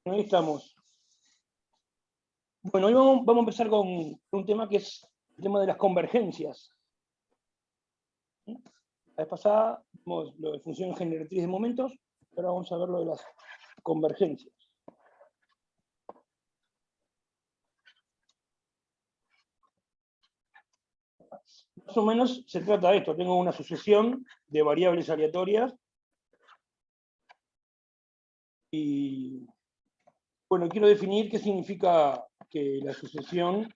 Ahí estamos. Bueno, hoy vamos a empezar con un tema que es el tema de las convergencias. La vez pasada vimos lo de función generatriz de momentos, ahora vamos a ver lo de las convergencias. Más o menos se trata de esto. Tengo una sucesión de variables aleatorias y, bueno, quiero definir qué significa que la sucesión,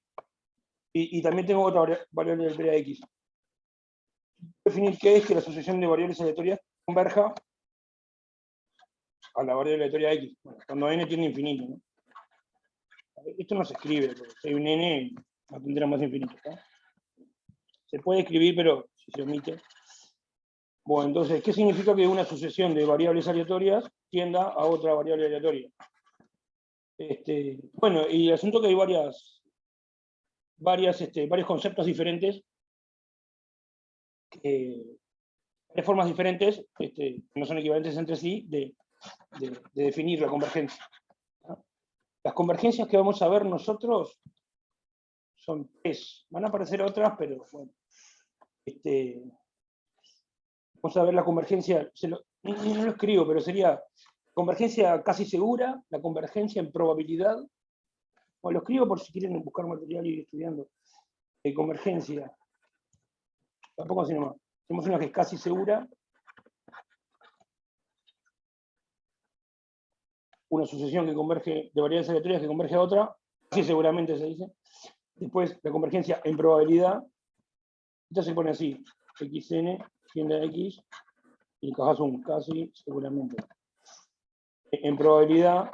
y también tengo otra variable aleatoria x. Definir qué es que la sucesión de variables aleatorias converja a la variable aleatoria x, bueno, cuando n tiene infinito, ¿no? Esto no se escribe, porque si hay un n, no tendrá más infinito, ¿no? Se puede escribir, pero si se omite. Bueno, entonces, ¿qué significa que una sucesión de variables aleatorias tienda a otra variable aleatoria? Bueno, y el asunto es que hay varios conceptos diferentes, varias formas diferentes, que no son equivalentes entre sí, de definir la convergencia, ¿no? Las convergencias que vamos a ver nosotros son tres. Van a aparecer otras, pero bueno. Vamos a ver la convergencia, no lo escribo, pero sería convergencia casi segura, la convergencia en probabilidad. Bueno, lo escribo por si quieren buscar material y ir estudiando. Convergencia. Tampoco así nomás. Tenemos una que es casi segura. Una sucesión que converge de variables aleatorias que converge a otra. Casi seguramente se dice. Después la convergencia en probabilidad. Esta se pone así. xn tiende a x y encajas un casi seguramente. En probabilidad,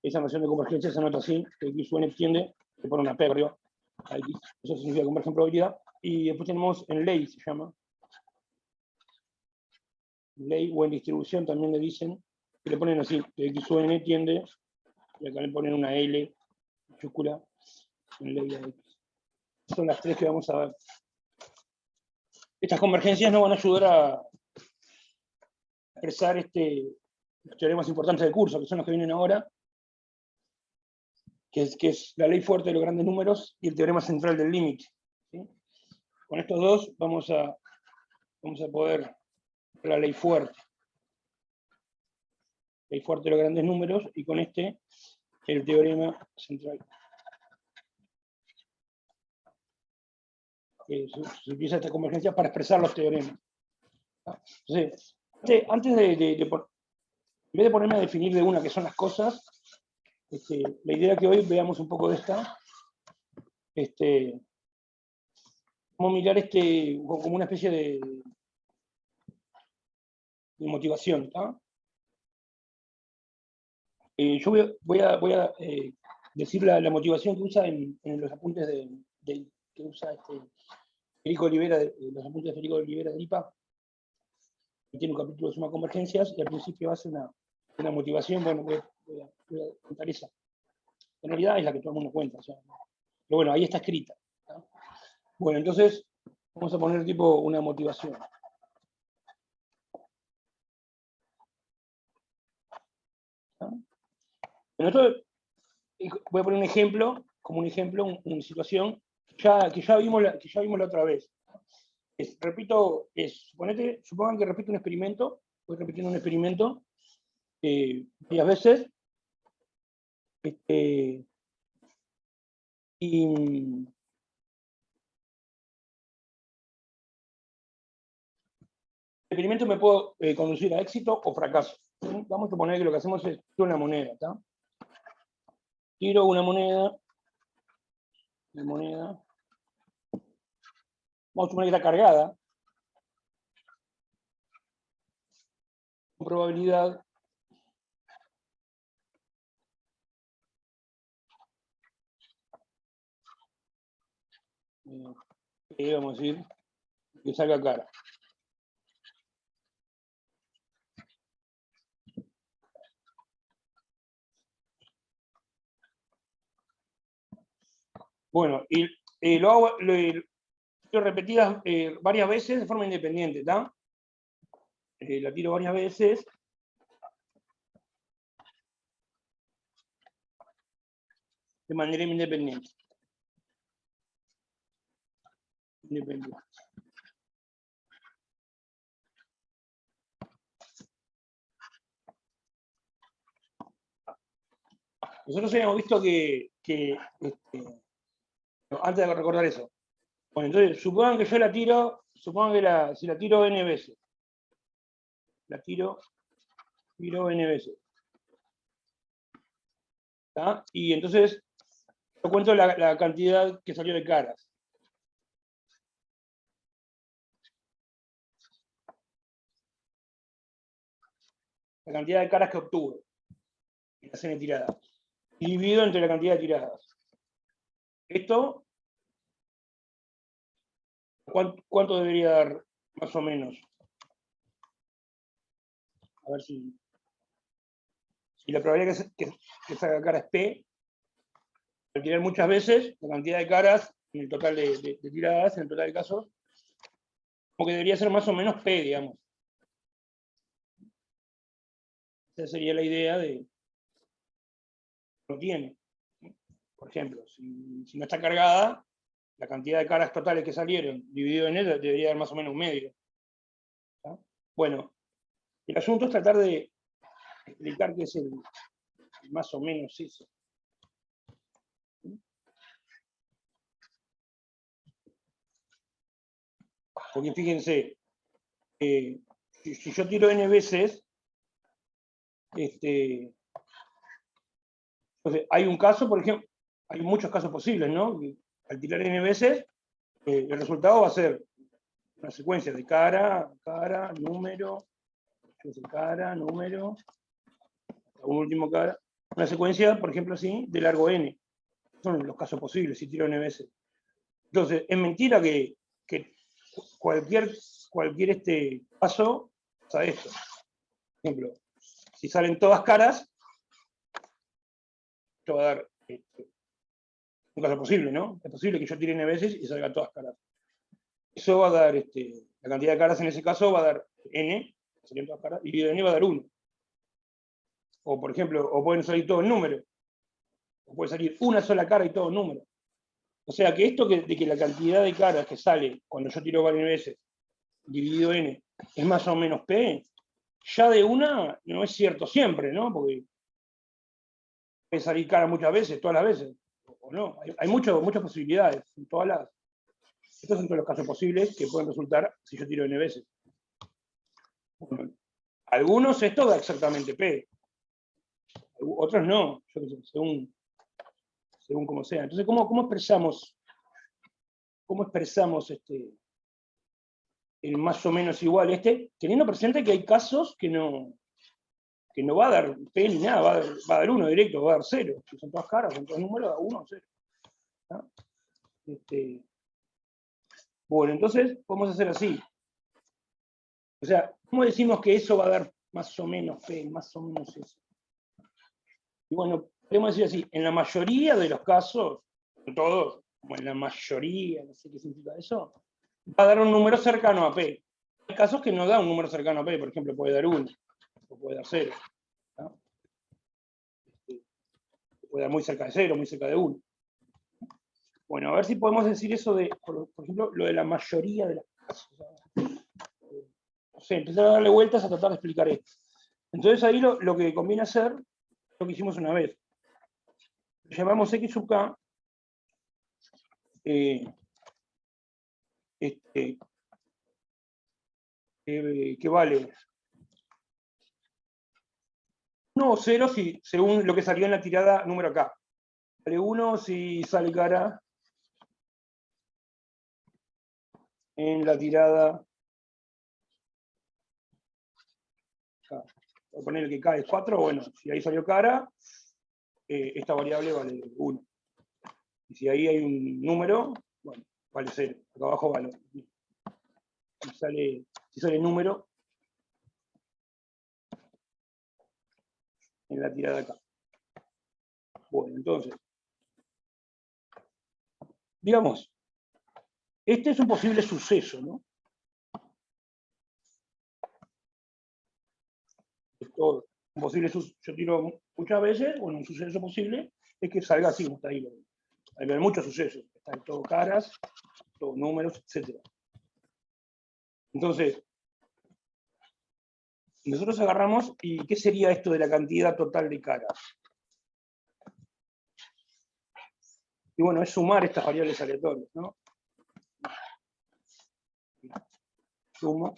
esa noción de convergencia se anota así, que x u n tiende, se pone una P arriba, a x, eso significa converge en probabilidad, y después tenemos en ley, se llama, ley o en distribución también le dicen, que le ponen así, que x u n tiende, y acá le ponen una L mayúscula, en ley a x. Son las tres que vamos a ver. Estas convergencias nos van a ayudar a expresar los teoremas importantes del curso, que son los que vienen ahora, que es la ley fuerte de los grandes números y el teorema central del límite, ¿sí? Con estos dos vamos a poder ver la ley fuerte de los grandes números, y con el teorema central. Se utiliza esta convergencia para expresar los teoremas. Entonces, antes en vez de ponerme a definir de una que son las cosas, la idea que hoy veamos un poco de esta, vamos a mirar como una especie de motivación, ¿tá? Yo voy a decir la motivación que usa en los apuntes que usa Federico Olivera, los apuntes de Federico Olivera de IPA, que tiene un capítulo de suma convergencias, y al principio hace una motivación. Bueno, voy a contar esa. En realidad es la que todo el mundo cuenta, o sea, pero bueno, ahí está escrita, ¿tá? Bueno, entonces vamos a poner tipo una motivación. ¿Tá? Bueno, esto voy a poner un ejemplo, como un ejemplo, una situación que ya vimos la otra vez. Supongan que repito un experimento, voy repitiendo un experimento varias veces, y el experimento me puede conducir a éxito o fracaso. Vamos a suponer que lo que hacemos es tirar una moneda, ¿tá? Tiro una moneda, vamos a suponer que está cargada, con probabilidad vamos a decir, que salga cara. Bueno, y lo repetidas varias veces de forma independiente, ¿tá? la tiro varias veces, de manera independiente. Nosotros habíamos visto no, antes de recordar eso. Bueno, entonces, supongan que yo la tiro, supongan que si la tiro n veces. La tiro n veces. ¿Tá? Y entonces, yo cuento la cantidad que salió de caras. La cantidad de caras que obtuve en la n tirada. Dividido entre la cantidad de tiradas. Esto, ¿cuánto debería dar más o menos? A ver si la probabilidad que salga cara es P, al tirar muchas veces, la cantidad de caras en el total de tiradas, en el total de casos, como que debería ser más o menos P, digamos. Esa sería la idea de lo tiene. Por ejemplo, si no está cargada, la cantidad de caras totales que salieron dividido en N debería dar más o menos un medio. ¿Tá? Bueno, el asunto es tratar de explicar qué es el más o menos eso. Porque fíjense, si yo tiro n veces, entonces hay un caso, por ejemplo, hay muchos casos posibles, ¿no? Al tirar n veces, el resultado va a ser una secuencia de cara, número, un último cara, una secuencia, por ejemplo, así, de largo n. Son los casos posibles si tiro n veces. Entonces, es mentira que cualquier paso pasa esto. Por ejemplo, si salen todas caras, esto va a dar un caso posible, ¿no? Es posible que yo tire n veces y salgan todas caras. Eso va a dar, la cantidad de caras en ese caso va a dar n, salieron todas caras, y de n va a dar 1. O, por ejemplo, o pueden salir todo el número. O puede salir una sola cara y todo el número. O sea que esto de que la cantidad de caras que sale cuando yo tiro varias veces dividido n es más o menos p, ya de una no es cierto siempre, ¿no? Porque puede salir cara muchas veces, todas las veces, o no. Hay muchas posibilidades, en todas las. Estos son todos los casos posibles que pueden resultar si yo tiro n veces. Bueno, algunos esto da exactamente p, otros no, yo qué sé, según como sea. Entonces, ¿cómo expresamos el más o menos igual? Teniendo presente que hay casos que no va a dar P ni nada, va a dar 1 directo, va a dar 0. Si son todas caras, son todos números, da 1 o 0. ¿No? Bueno, entonces podemos hacer así. O sea, ¿cómo decimos que eso va a dar más o menos P, más o menos eso? Y bueno, podemos decir así, en la mayoría de los casos, en todos, como en la mayoría, no sé qué significa eso, va a dar un número cercano a P. Hay casos que no da un número cercano a P, por ejemplo, puede dar 1, o puede dar 0. ¿No? Puede dar muy cerca de 0, muy cerca de 1. Bueno, a ver si podemos decir eso de, por ejemplo, lo de la mayoría de las casos. No sé, empezar a darle vueltas a tratar de explicar esto. Entonces ahí lo que conviene hacer, lo que hicimos una vez. Llamamos x sub k, que vale 1 o 0 según lo que salió en la tirada número K. Vale 1 si sale cara en la tirada K. Voy a poner que K es 4, bueno, si ahí salió cara, esta variable vale 1. Y si ahí hay un número, bueno, vale 0. Acá abajo vale. Si sale número en la tirada acá. Bueno, entonces, digamos, este es un posible suceso, ¿no? todo un posible yo tiro muchas veces, bueno, un suceso posible es que salga así, como está ahí. Hay muchos sucesos, están todo caras, todos números, etc. Entonces, nosotros agarramos, ¿y qué sería esto de la cantidad total de caras? Y bueno, es sumar estas variables aleatorias, ¿no? Sumo.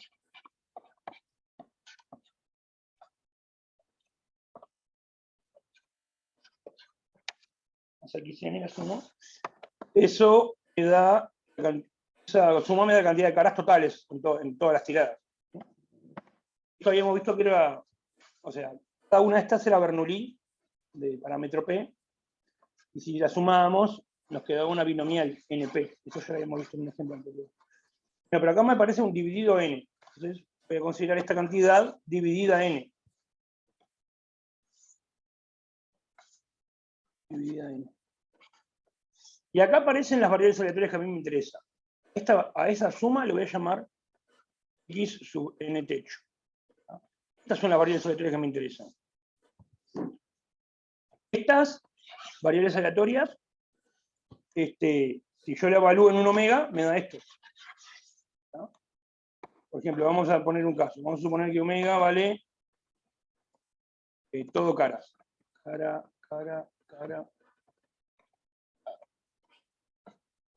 Aquí se la sumo. Eso me da, esa suma me da cantidad de caras totales en todas las tiradas. Esto habíamos visto que era, o sea, cada una de estas era Bernoulli de parámetro P, y si la sumábamos, nos quedaba una binomial NP. Eso ya lo habíamos visto en un ejemplo anterior. Pero acá me aparece un dividido N. Entonces voy a considerar esta cantidad dividida N. Dividida N. Y acá aparecen las variables aleatorias que a mí me interesan. A esa suma le voy a llamar x sub n techo. Estas son las variables aleatorias que me interesan. Estas variables aleatorias, si yo la evalúo en un omega, me da esto. ¿No? Por ejemplo, vamos a poner un caso. Vamos a suponer que omega vale todo caras. Cara.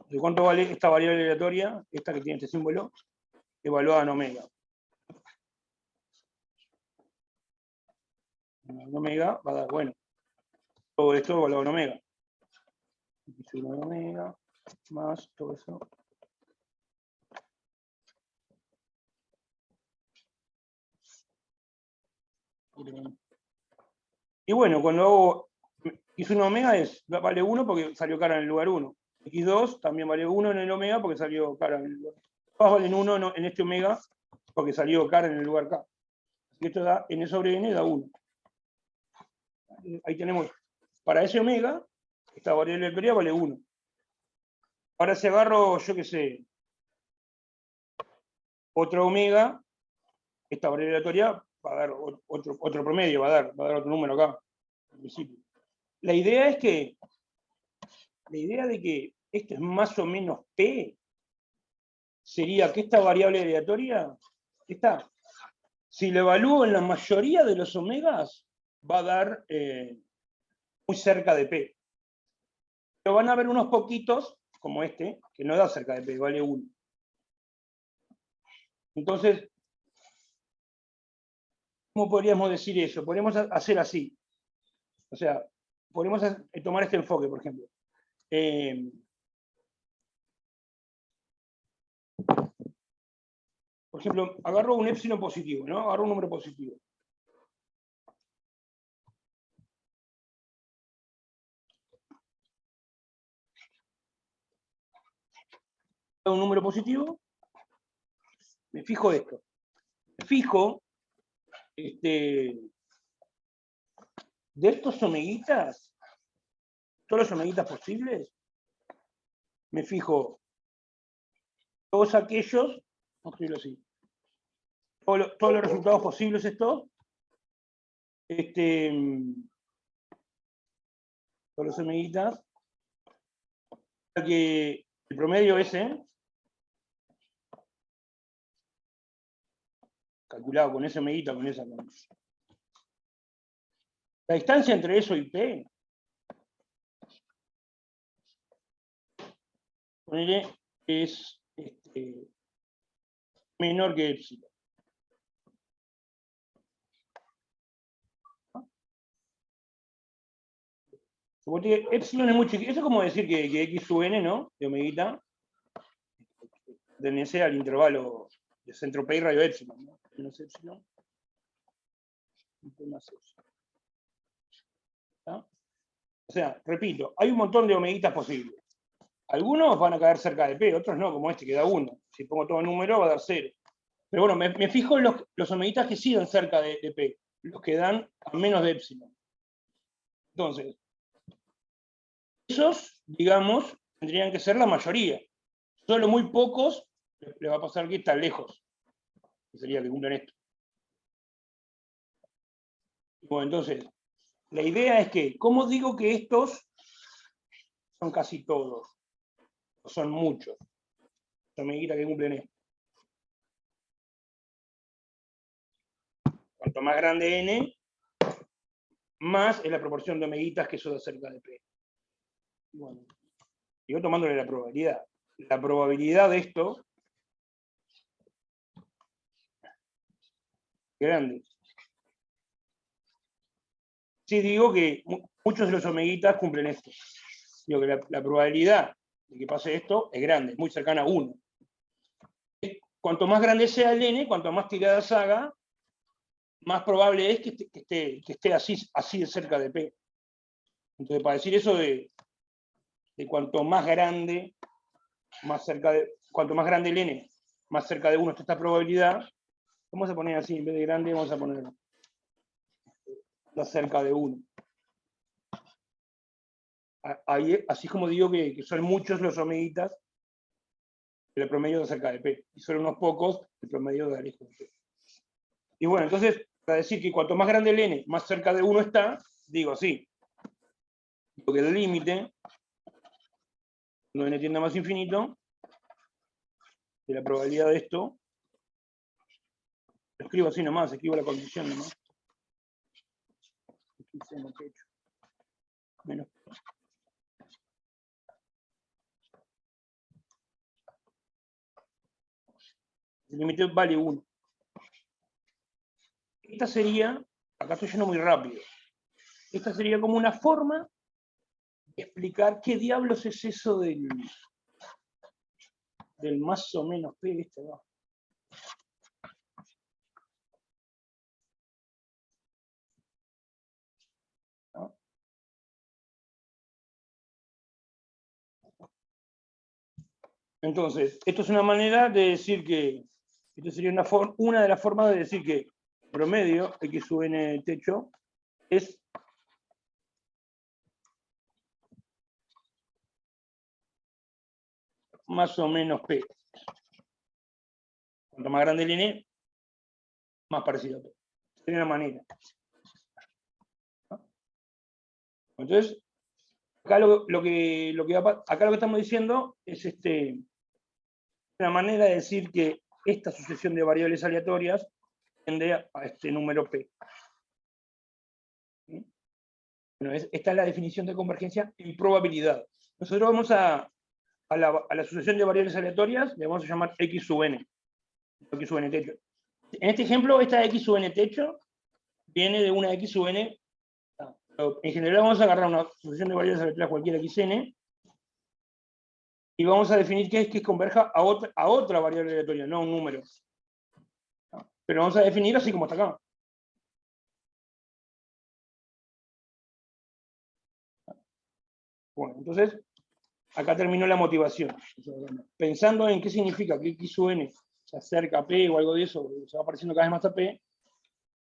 ¿De cuánto vale esta variable aleatoria? Esta que tiene este símbolo, evaluada en omega. En omega va a dar, bueno, todo esto evaluado en omega. X1 de omega, más todo eso. Y bueno, cuando hago X1 omega vale 1 porque salió cara en el lugar 1. X2 también vale 1 en el omega porque salió cara en el lugar. Todas valen 1 en este omega porque salió cara en el lugar K. Así que esto da n sobre n da 1. Ahí tenemos, para ese omega, esta variable aleatoria vale 1. Ahora si agarro, yo qué sé, otro omega, esta variable aleatoria va a dar otro promedio, va a dar otro número acá, al principio. La idea de que esto es más o menos P, sería que esta variable aleatoria, si la evalúo en la mayoría de los omegas, va a dar muy cerca de P. Pero van a haber unos poquitos, como este, que no da cerca de P, vale 1. Entonces, ¿cómo podríamos decir eso? Podríamos hacer así. O sea, podemos tomar este enfoque, por ejemplo. Por ejemplo, agarro un épsilon positivo, ¿no? Agarro un número positivo. Un número positivo, me fijo esto. Me fijo, de estos omeguitas, todos los omeguitas posibles, me fijo todos aquellos, vamos a escribirlo así, todos los resultados posibles estos, todos los omeguitas, que el promedio ese, calculado con ese omeguita, con esa. La distancia entre eso y P, ponele, es menor que épsilon. Porque épsilon es muy chiquito. Eso es como decir que x sub n, ¿no? De omeguita, pertenece al intervalo de centro P y radio épsilon, ¿no? Menos épsilon. Más épsilon. ¿Ah? O sea, repito, hay un montón de omeguitas posibles. Algunos van a caer cerca de P, otros no, como este que da 1. Si pongo todo el número va a dar 0. Pero bueno, me fijo en los omeguitas que sí dan cerca de P, los que dan a menos de épsilon. Entonces, esos, digamos, tendrían que ser la mayoría. Solo muy pocos le va a pasar que están lejos. Que sería que cumplan esto. Bueno, entonces, la idea es que, ¿cómo digo que estos son casi todos? Son muchos. Son amiguitas que cumplen esto. Cuanto más grande n, más es la proporción de omeguitas que eso da cerca de P. Bueno, sigo tomándole la probabilidad. La probabilidad de esto, grande. Sí digo que muchos de los omeguitas cumplen esto. Digo que la probabilidad de que pase esto es grande, muy cercana a 1. Cuanto más grande sea el n, cuanto más tiradas haga, más probable es que esté así de cerca de P. Entonces, para decir eso de cuanto más grande, cuanto más grande el n, más cerca de 1 está esta probabilidad, vamos a poner así, en vez de grande, vamos a poner está cerca de 1. Ahí, así como digo que son muchos los omeguitas, el promedio de cerca de P, y son unos pocos el promedio de lejos de P. Y bueno, entonces, para decir que cuanto más grande el n, más cerca de 1 está, digo así, digo que el límite, cuando n tiende a más infinito, de la probabilidad de esto, lo escribo así nomás, escribo la condición nomás. Menos. El límite vale 1. Esta sería, acá estoy yendo muy rápido, esta sería como una forma de explicar qué diablos es eso del más o menos P, ¿viste? ¿No? Entonces, esto es una manera de decir que, esto sería una de las formas de decir que promedio, x sub n techo, es más o menos P. Cuanto más grande el n, más parecido a P. Sería una manera. ¿No? Entonces, acá acá lo que estamos diciendo es una manera de decir que esta sucesión de variables aleatorias tiende a este número P. ¿Sí? Bueno, esta es la definición de convergencia en probabilidad. Nosotros vamos a la sucesión de variables aleatorias le vamos a llamar x sub n, x sub n techo. En este ejemplo, esta x sub n techo viene de una x sub n. En general vamos a agarrar una sucesión de variables aleatorias cualquiera xn y vamos a definir qué es que converja a otra variable aleatoria, no a un número. Pero vamos a definir así como está acá. Bueno, entonces, acá terminó la motivación. Pensando en qué significa que x sub n se acerca a P o algo de eso, se va pareciendo cada vez más a P,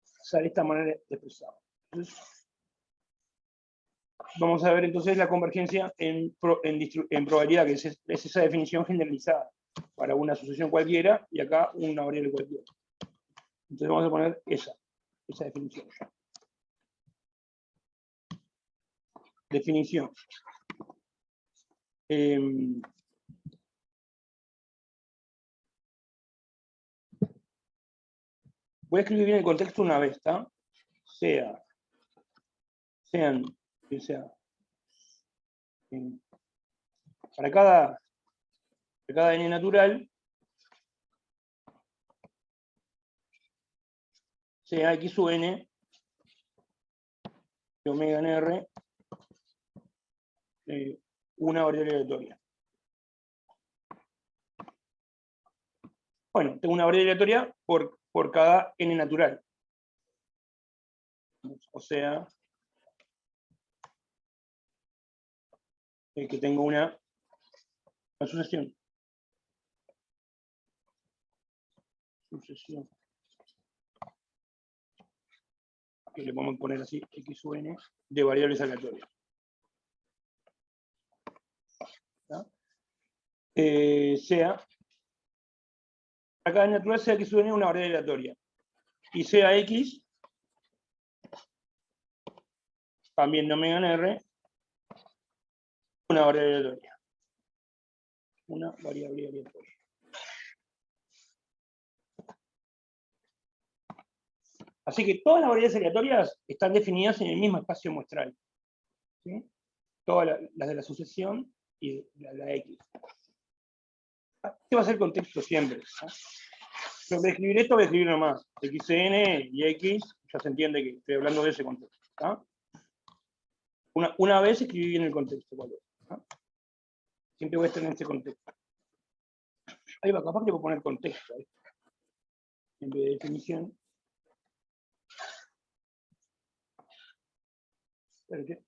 sale esta manera de expresar. Entonces, vamos a ver entonces la convergencia en probabilidad, que es esa definición generalizada para una sucesión cualquiera y acá una variable cualquiera. Entonces vamos a poner esa definición. Definición. Voy a escribir bien el contexto una vez, ¿está? Sean, para cada n natural, sea x sub n de omega en R, una variable aleatoria. Bueno, tengo una variable aleatoria por cada n natural. O sea, que tengo una sucesión. Que le podemos poner así, x sub n, de variables aleatorias. Sea, para cada n natural sea x sub n una variable aleatoria. Y sea x también de omega en R, una variable aleatoria. Una variable aleatoria. Así que todas las variables aleatorias están definidas en el mismo espacio muestral. ¿Sí? Todas las de la sucesión y la X. Este va a ser el contexto siempre. ¿No? Pero para escribir esto voy a escribir nomás. XN y X, ya se entiende que estoy hablando de ese contexto. ¿No? Una vez escribí bien el contexto. ¿Cuál es? ¿No? Siempre voy a estar en este contexto. Ahí va, capaz que puedo poner contexto. ¿eh? En vez de definición. Espérate.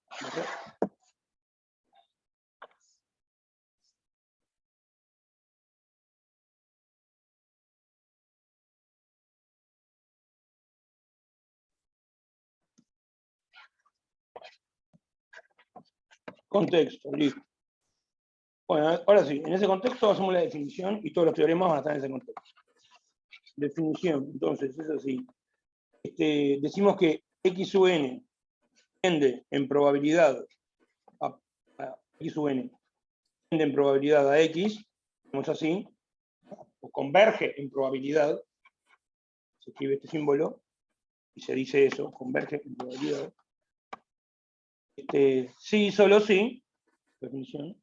Contexto, listo. Bueno, ahora sí, en ese contexto hacemos la definición y todos los teoremas van a estar en ese contexto. Definición, entonces, es así. Decimos que X sub n tiende en probabilidad a X sub n tiende en probabilidad a X, como es así, o converge en probabilidad, se escribe este símbolo, y se dice eso, converge en probabilidad. Sí, solo sí, definición.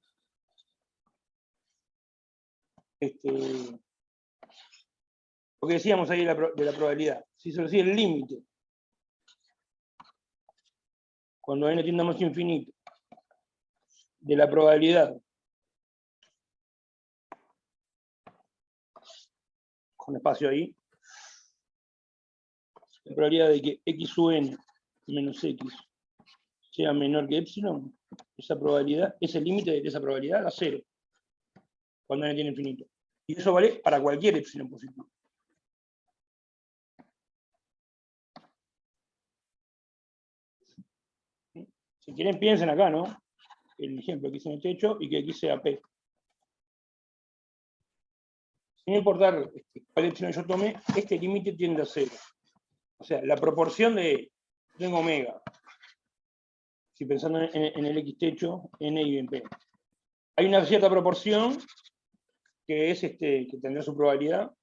Lo que decíamos ahí de la probabilidad, sí, solo sí, el límite. Cuando n tiende a más infinito, de la probabilidad, con espacio ahí, la probabilidad de que X sub n menos X sea menor que epsilon, esa probabilidad, ese límite de esa probabilidad da 0, cuando n tiene infinito. Y eso vale para cualquier epsilon positivo. Si quieren, piensen acá, ¿no? El ejemplo que hice en el techo y que X sea P. Sin importar cuál epsilon yo tome, este límite tiende a 0. O sea, la proporción de tengo omega, si pensando en el X techo, N y en P. Hay una cierta proporción que es que tendrá su probabilidad.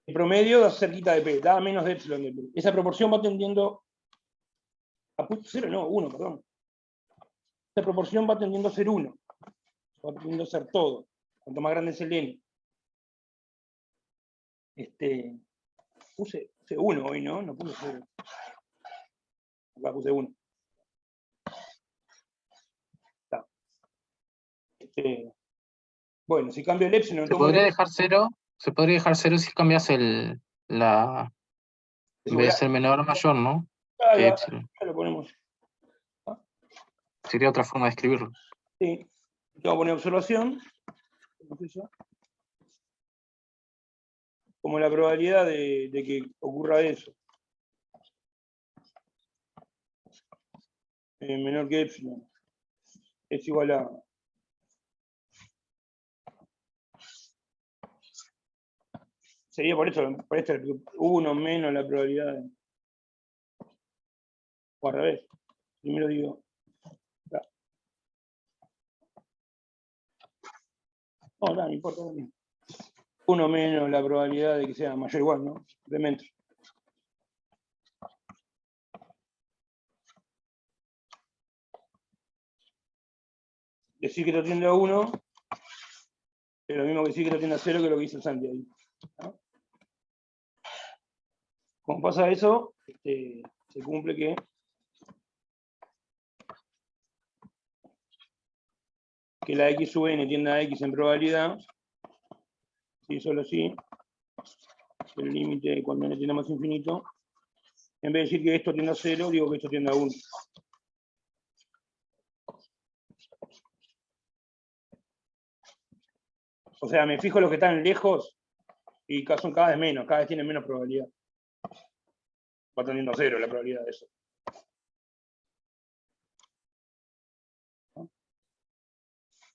El promedio da cerquita de P, da menos de epsilon de P. Esa proporción va tendiendo a 0, no, 1, perdón. Esa proporción va tendiendo a ser 1. Va tendiendo a ser todo. Cuanto más grande es el N. Puse 1 hoy, ¿no? No puse 0. Acá puse 1. Bueno, si cambio el epsilon... ¿Se podría dejar 0? ¿Se podría dejar 0 si cambias en vez de ser menor o mayor, ¿no? Ah, Que ya lo ponemos. Sería otra forma de escribirlo. Sí. Vamos a poner observación. Como la probabilidad de que ocurra eso. Menor que epsilon. Es igual a... Sería por eso, 1 menos la probabilidad de... O al revés. Primero digo... No importa. 1 menos la probabilidad de que sea mayor o igual, ¿no? Simplemente. Decir que esto tiende a 1 es lo mismo que decir que esto tiende a 0, que lo que hizo Santi ahí. ¿No? Como pasa eso, se cumple que la X sub n tiende a X en probabilidad, si solo sí, el límite cuando n tiende a más infinito, en vez de decir que esto tiende a 0, digo que esto tiende a 1. O sea, me fijo los que están lejos y son cada vez menos, cada vez tienen menos probabilidad. Va tendiendo a 0 la probabilidad de eso.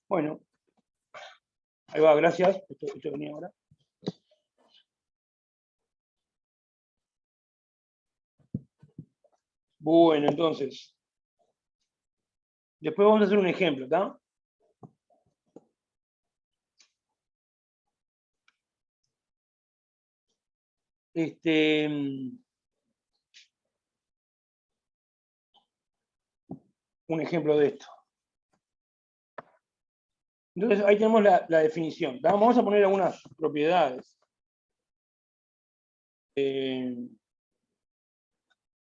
Bueno, ahí va, gracias. Esto venía ahora. Bueno, entonces, después vamos a hacer un ejemplo, ¿está? Un ejemplo de esto. Entonces, ahí tenemos la definición. Vamos a poner algunas propiedades.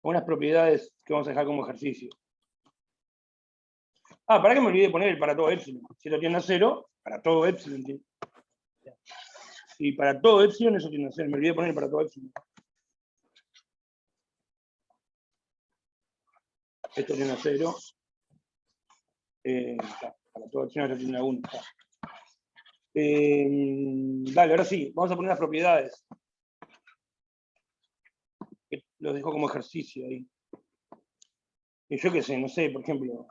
Algunas propiedades que vamos a dejar como ejercicio. Para que me olvidé de poner el para todo epsilon. Si esto tiende a 0, para todo epsilon. Y para todo epsilon eso tiende a 0. Me olvidé de poner el para todo epsilon. Esto tiende a 0. Para todo epsilon esto tiende a 1. Dale, ahora sí, vamos a poner las propiedades. Que los dejo como ejercicio ahí. Y yo qué sé, no sé, por ejemplo,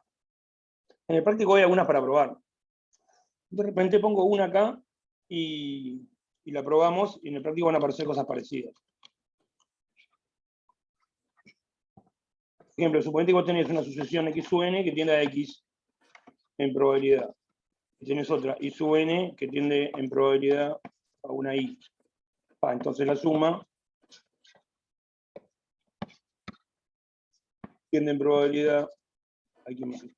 en el práctico hay algunas para probar. De repente pongo una acá y la probamos y en el práctico van a aparecer cosas parecidas. Por ejemplo, suponete que vos tenés una sucesión x sub n que tiende a x en probabilidad. Y tenés otra y sub n que tiende en probabilidad a una y. Entonces la suma tiende en probabilidad a x más y.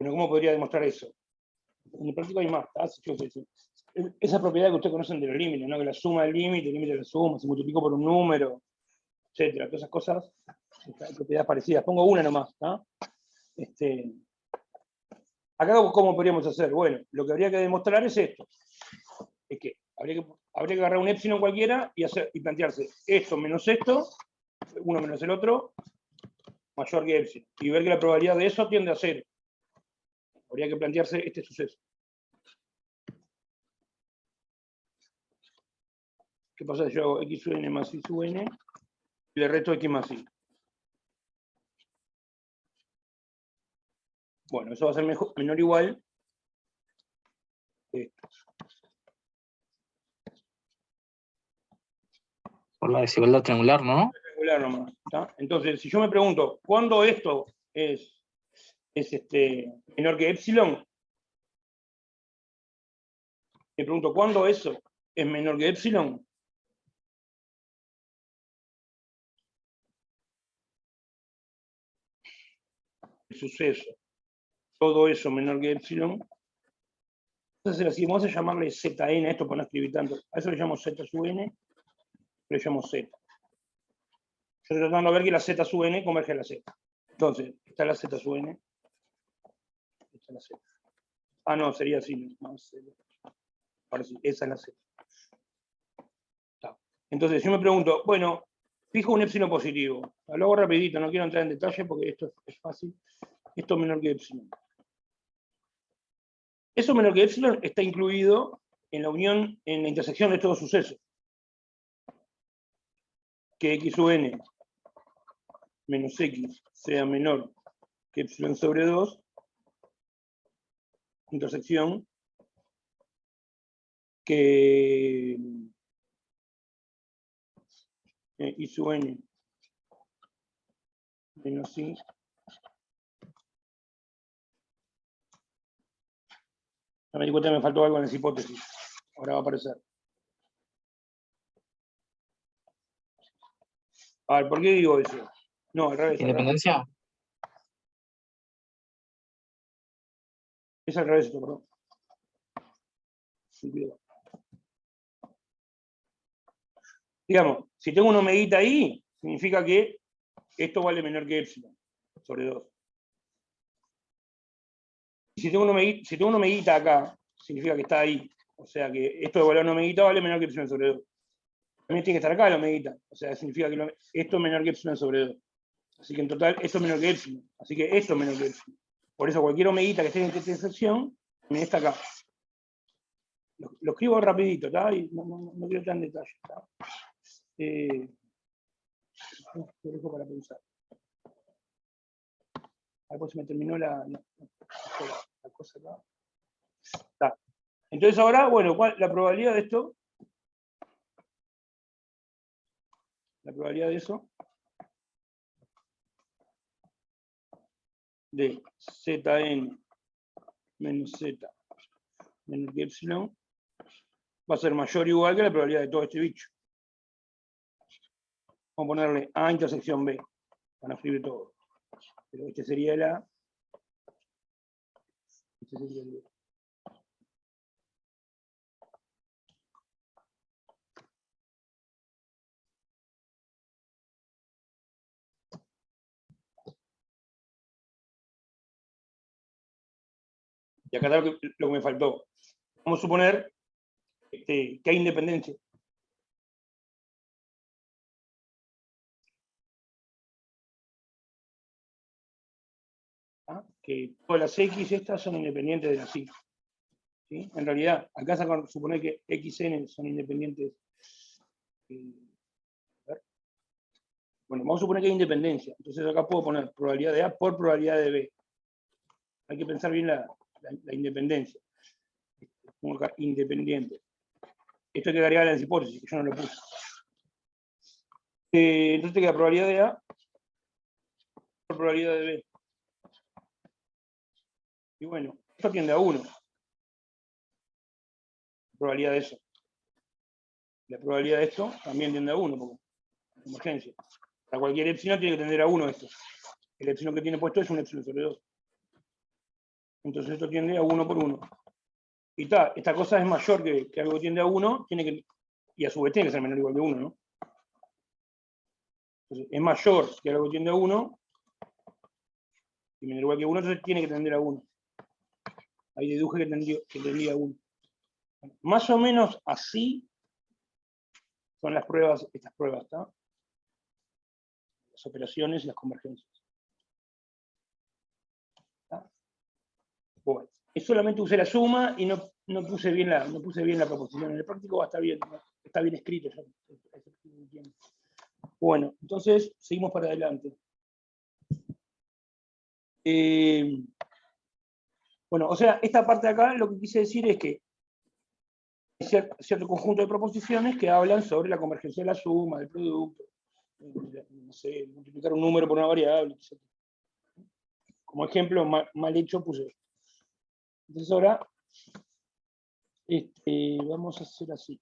Bueno, ¿cómo podría demostrar eso? En el práctico hay más. Esa propiedad que ustedes conocen de los límites, ¿no? Que la suma del límite, el límite de la suma, se multiplicó por un número, etcétera. Todas esas cosas, hay propiedades parecidas. Pongo una nomás. ¿No? Acá, ¿cómo podríamos hacer? Bueno, lo que habría que demostrar es esto. Es que habría que agarrar un epsilon cualquiera y plantearse esto menos esto, uno menos el otro, mayor que epsilon. Y ver que la probabilidad de eso tiende a 0. Habría que plantearse este suceso. ¿Qué pasa si yo hago x sub n más y sub n y le resto x más y? Bueno, eso va a ser menor o igual que esto. Por la desigualdad triangular, ¿no? Triangular nomás, ¿está? Entonces, si yo me pregunto, ¿cuándo esto es menor que epsilon? Me pregunto, ¿cuándo eso es menor que epsilon? El suceso. Todo eso menor que epsilon. Entonces, así, vamos a llamarle zn a esto para no escribir tanto. A eso le llamo z sub n, le llamo z. Yo estoy tratando de ver que la z sub n converge a la z. Entonces, está la z sub n. Esta es la z. No, sería así. No, ahora sí, esa es la z. Entonces, yo me pregunto, bueno, fijo un epsilon positivo. Lo hago rapidito, no quiero entrar en detalle porque esto es fácil. Esto es menor que epsilon. Eso menor que epsilon está incluido en la unión, en la intersección de estos dos sucesos. Que x sub n menos x sea menor que epsilon sobre 2, intersección que y sub n menos y ya me di cuenta que me faltó algo en esa hipótesis. Ahora va a aparecer. A ver, ¿por qué digo eso? No, al revés. ¿Independencia? Es al revés esto, perdón. Digamos, si tengo una omeguita ahí, significa que esto vale menor que epsilon sobre 2. Si tengo una omeguita acá, significa que está ahí. O sea que esto de valer una omeguita vale menor que epsilon sobre 2. También tiene que estar acá la omeguita. O sea, significa que esto es menor que epsilon sobre 2. Así que en total esto es menor que epsilon. Así que esto es menor que epsilon. Por eso cualquier omeguita que esté en esta intersección, me está acá. Lo escribo rapidito, ¿está? Y no quiero entrar en detalle, ¿está? Lo dejo para pensar. Después se me terminó la cosa acá. Está. Entonces ahora, bueno, la probabilidad de esto, la probabilidad de eso, de Zn menos Z menos epsilon, va a ser mayor o igual que la probabilidad de todo este bicho. Vamos a ponerle A intersección B, para escribir todo. Pero este sería el A, este sería el B. Y acá está lo que me faltó. Vamos a suponer que hay independencia. ¿Ah? Que todas las X estas son independientes de las Y. ¿Sí? En realidad, acá se supone que XN son independientes. Bueno, vamos a suponer que hay independencia. Entonces acá puedo poner probabilidad de A por probabilidad de B. Hay que pensar bien la independencia. Pongo acá independiente. Esto hay que agregar a las hipótesis, que yo no lo puse. Entonces te queda probabilidad de A por probabilidad de B. Y bueno, esto tiende a 1. La probabilidad de eso. La probabilidad de esto también tiende a 1, porque es convergencia. Para cualquier epsilon tiene que tender a 1 esto. El epsilon que tiene puesto es un epsilon sobre 2. Entonces esto tiende a 1 por 1. Y esta cosa es mayor que algo que tiende a 1, y a su vez tiene que ser menor o igual que 1, ¿no? Entonces, es mayor que algo que tiende a 1, y menor o igual que 1, entonces tiene que tender a 1. Ahí deduje que tendría a 1. Más o menos así son las pruebas, estas pruebas, ¿está? Las operaciones y las convergencias. ¿Está? Bueno, solamente usé la suma y no puse bien la proposición. En el práctico va a estar bien, ¿no? Está bien escrito. Bueno, entonces seguimos para adelante. Bueno, o sea, esta parte de acá lo que quise decir es que hay cierto conjunto de proposiciones que hablan sobre la convergencia de la suma, del producto, no sé, multiplicar un número por una variable, etc. Como ejemplo mal hecho puse esto. Entonces ahora vamos a hacer así.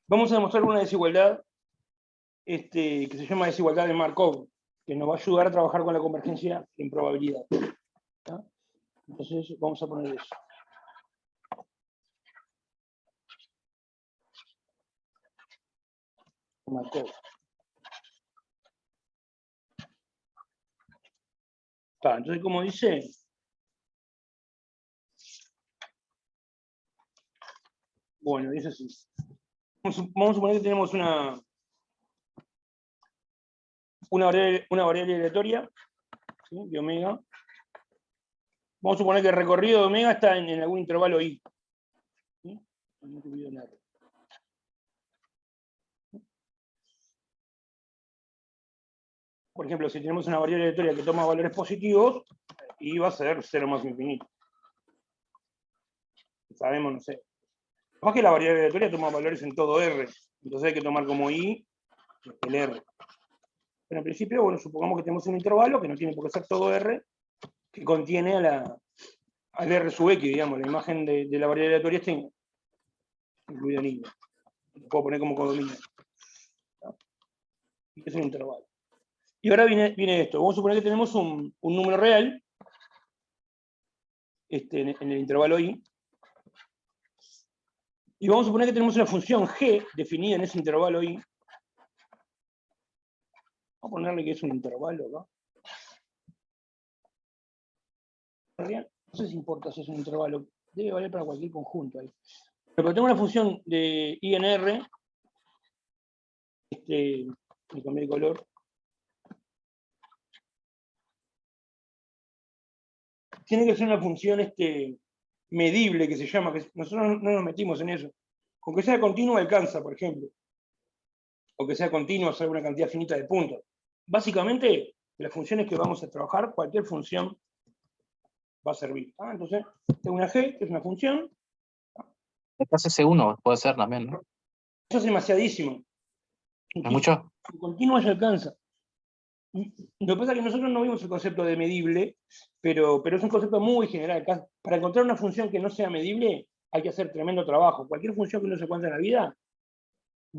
Vamos a demostrar una desigualdad que se llama desigualdad de Markov, que nos va a ayudar a trabajar con la convergencia en probabilidad. ¿Tá? Entonces vamos a poner eso. Markov. Tá, entonces, como dice, bueno, dice así. Vamos a suponer que tenemos una variable aleatoria, ¿sí? De omega. Vamos a suponer que el recorrido de omega está en algún intervalo i. ¿Sí? Por ejemplo, si tenemos una variable aleatoria que toma valores positivos, i va a ser 0 más infinito. Sabemos, no sé. Más que la variable aleatoria toma valores en todo R. Entonces hay que tomar como i el R. Pero en principio, bueno, supongamos que tenemos un intervalo que no tiene por qué ser todo R, que contiene al R sub X, digamos, la imagen de la variable aleatoria está incluida en I. Lo puedo poner como codominio. Y es un intervalo. Y ahora viene esto. Vamos a suponer que tenemos un número real en el intervalo I. Y vamos a suponer que tenemos una función g definida en ese intervalo I. Vamos a ponerle que es un intervalo acá. No sé si importa si es un intervalo. Debe valer para cualquier conjunto ahí. Pero tengo una función de I en R. Me cambié de color. Tiene que ser una función medible, que se llama, que nosotros no nos metimos en eso. Con que sea continua alcanza, por ejemplo. o que sea continua, salvo una cantidad finita de puntos. Básicamente, de las funciones que vamos a trabajar, cualquier función va a servir. Entonces, tengo una g, que es una función. Entonces C1 puede ser también, ¿no? Eso es demasiadísimo. ¿Es mucho? El continuo ya alcanza. Lo que pasa es que nosotros no vimos el concepto de medible, pero es un concepto muy general. Para encontrar una función que no sea medible, hay que hacer tremendo trabajo. Cualquier función que uno se encuentre en la vida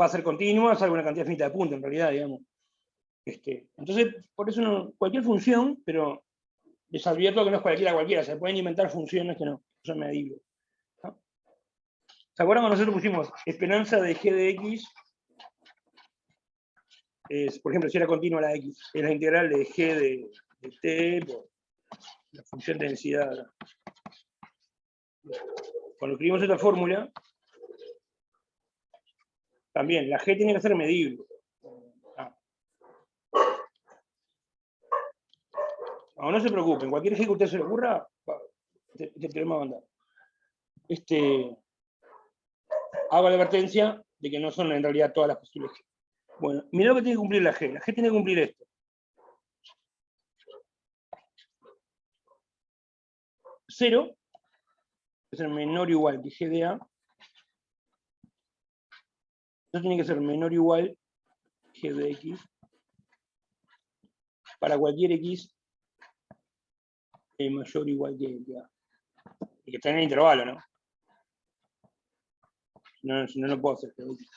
va a ser continua, salvo una cantidad finita de puntos, en realidad, digamos. Entonces, por eso cualquier función, pero les advierto que no es cualquiera. Se pueden inventar funciones que no son medibles. ¿No? ¿Se acuerdan cuando nosotros pusimos esperanza de g de x? Por ejemplo, si era continua la x, es la integral de g de t por la función de densidad. Cuando escribimos esta fórmula, también la g tiene que ser medible. No se preocupen, cualquier g que a usted se le ocurra, este teorema va a andar. Hago la advertencia de que no son en realidad todas las posibles g. Bueno, mirá lo que tiene que cumplir la g. La g tiene que cumplir esto. 0 es ser menor o igual que g de a. Eso tiene que ser menor o igual que g de x para cualquier x mayor o igual que a. Y que está en el intervalo, ¿no? Si no, no puedo hacer g de x.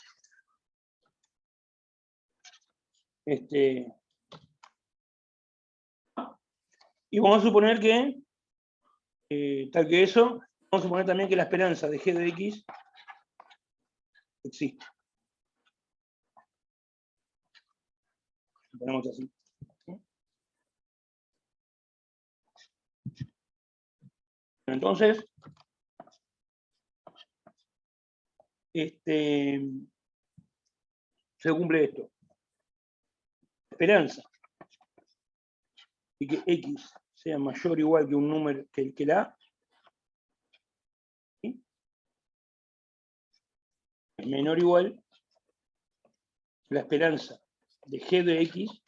Y vamos a suponer que, tal que eso, vamos a suponer también que la esperanza de g de x existe. Lo ponemos así. Entonces, se cumple esto. Esperanza de que x sea mayor o igual que un número que la a, ¿sí? Es menor o igual la esperanza de g de x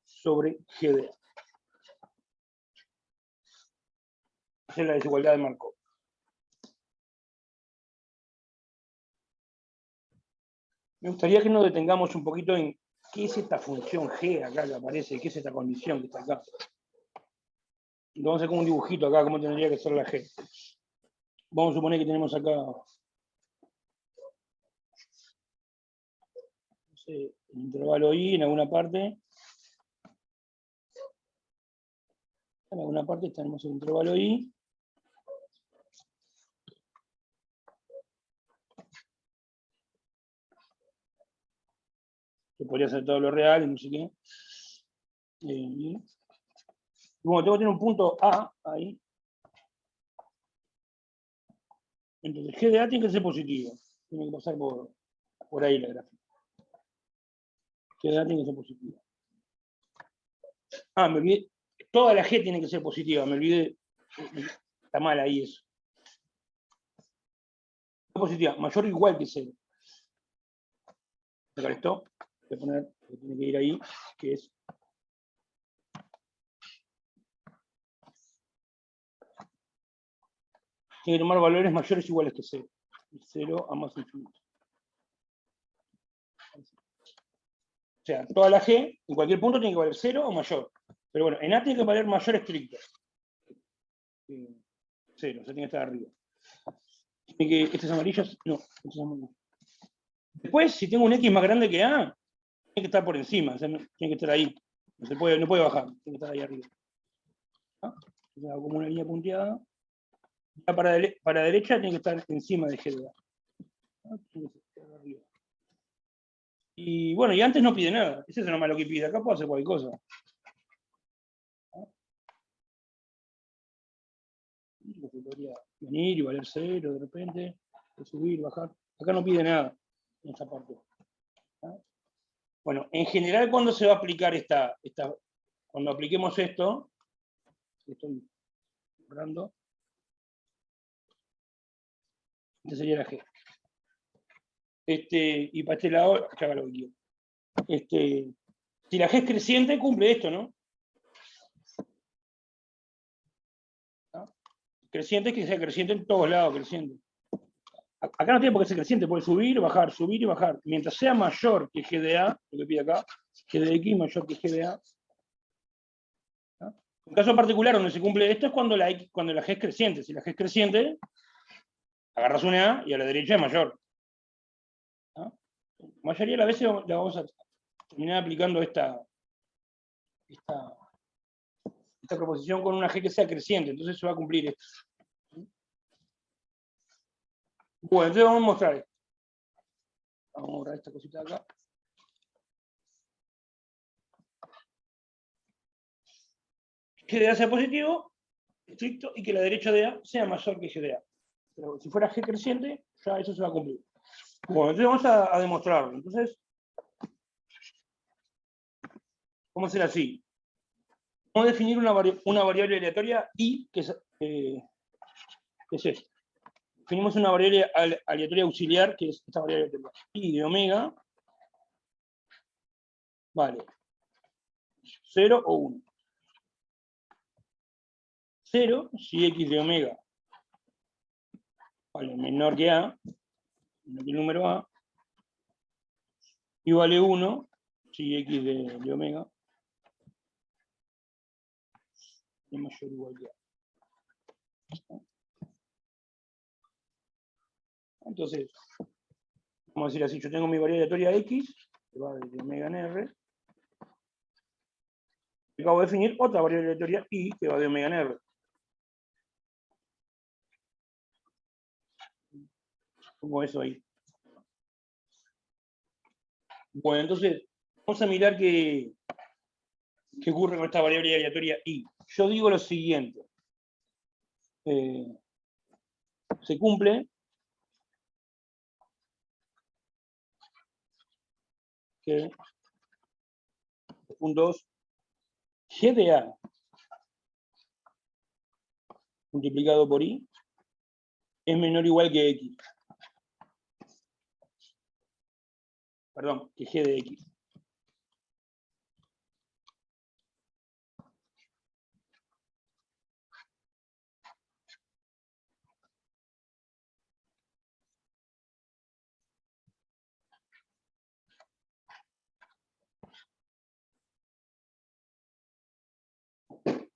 sobre g de a. Esa es la desigualdad de Markov. Me gustaría que nos detengamos un poquito en qué es esta función g acá que aparece, qué es esta condición que está acá. Vamos a hacer como un dibujito acá, cómo tendría que ser la g. Vamos a suponer que tenemos acá el intervalo i en alguna parte. En alguna parte tenemos el intervalo i. Que podría ser todo lo real, y no sé qué. Bueno, tengo que tener un punto A ahí. Entonces, g de a tiene que ser positivo. Tiene que pasar por ahí la gráfica. G de a tiene que ser positivo. Me olvidé. Toda la g tiene que ser positiva. Me olvidé. Está mal ahí eso. Positiva, mayor o igual que 0. Sacar esto. Voy a poner que tiene que ir ahí, que es tiene que tomar valores mayores o iguales que 0. 0 a más infinito. O sea, toda la g, en cualquier punto tiene que valer 0 o mayor. Pero bueno, en A tiene que valer mayor estricto. 0, o sea, tiene que estar arriba. ¿Estos amarillos? No, estos amarillos. Después, si tengo un X más grande que A, tiene que estar por encima, o sea, tiene que estar ahí. No puede bajar, tiene que estar ahí arriba. O sea, como una línea punteada. Ya para derecha tiene que estar encima de G de A. Tiene que estar arriba. Y bueno, y antes no pide nada. Ese es lo malo que pide. Acá puedo hacer cualquier cosa. Podría venir y valer 0 de repente, subir, bajar. Acá no pide nada en esta parte. Bueno, en general, ¿cuándo se va a aplicar cuando apliquemos esto? Estoy borrando. Esta sería la G. y para este lado, que haga lo que quiera. Si la G es creciente, cumple esto, ¿no? ¿Ah? Creciente es que sea creciente en todos lados, creciente. Acá no tiene por qué ser creciente, puede subir y bajar. Mientras sea mayor que G de A, lo que pide acá, G de X mayor que G de A. ¿Ah? Un caso particular donde se cumple esto es cuando la G es creciente. Si la G es creciente, agarras una A y a la derecha es mayor. ¿Ah? La mayoría de las veces la vamos a terminar aplicando esta proposición con una G que sea creciente, entonces se va a cumplir esto. Bueno, entonces vamos a mostrar esto. Vamos a borrar esta cosita de acá. Que G de A sea positivo, estricto, y que la derecha de A sea mayor que G de A. Pero si fuera G creciente, ya eso se va a cumplir. Bueno, entonces vamos a demostrarlo. Entonces, vamos a hacer así. Vamos a definir una variable aleatoria I, que es esta. Definimos una variable aleatoria auxiliar, que es esta variable aleatoria. I de omega vale 0 o 1. 0 si X de omega vale menor que A, menor que el número A, y vale 1 si X de omega es mayor o igual que A. Entonces, vamos a decir así, yo tengo mi variable aleatoria X, que va de omega en R, y acabo de definir otra variable aleatoria Y, que va de omega en R. Pongo eso ahí. Bueno, entonces, vamos a mirar qué ocurre con esta variable aleatoria I. Yo digo lo siguiente. Se cumple que punto 2 G de A multiplicado por I es menor o igual que X. Perdón, que G de X.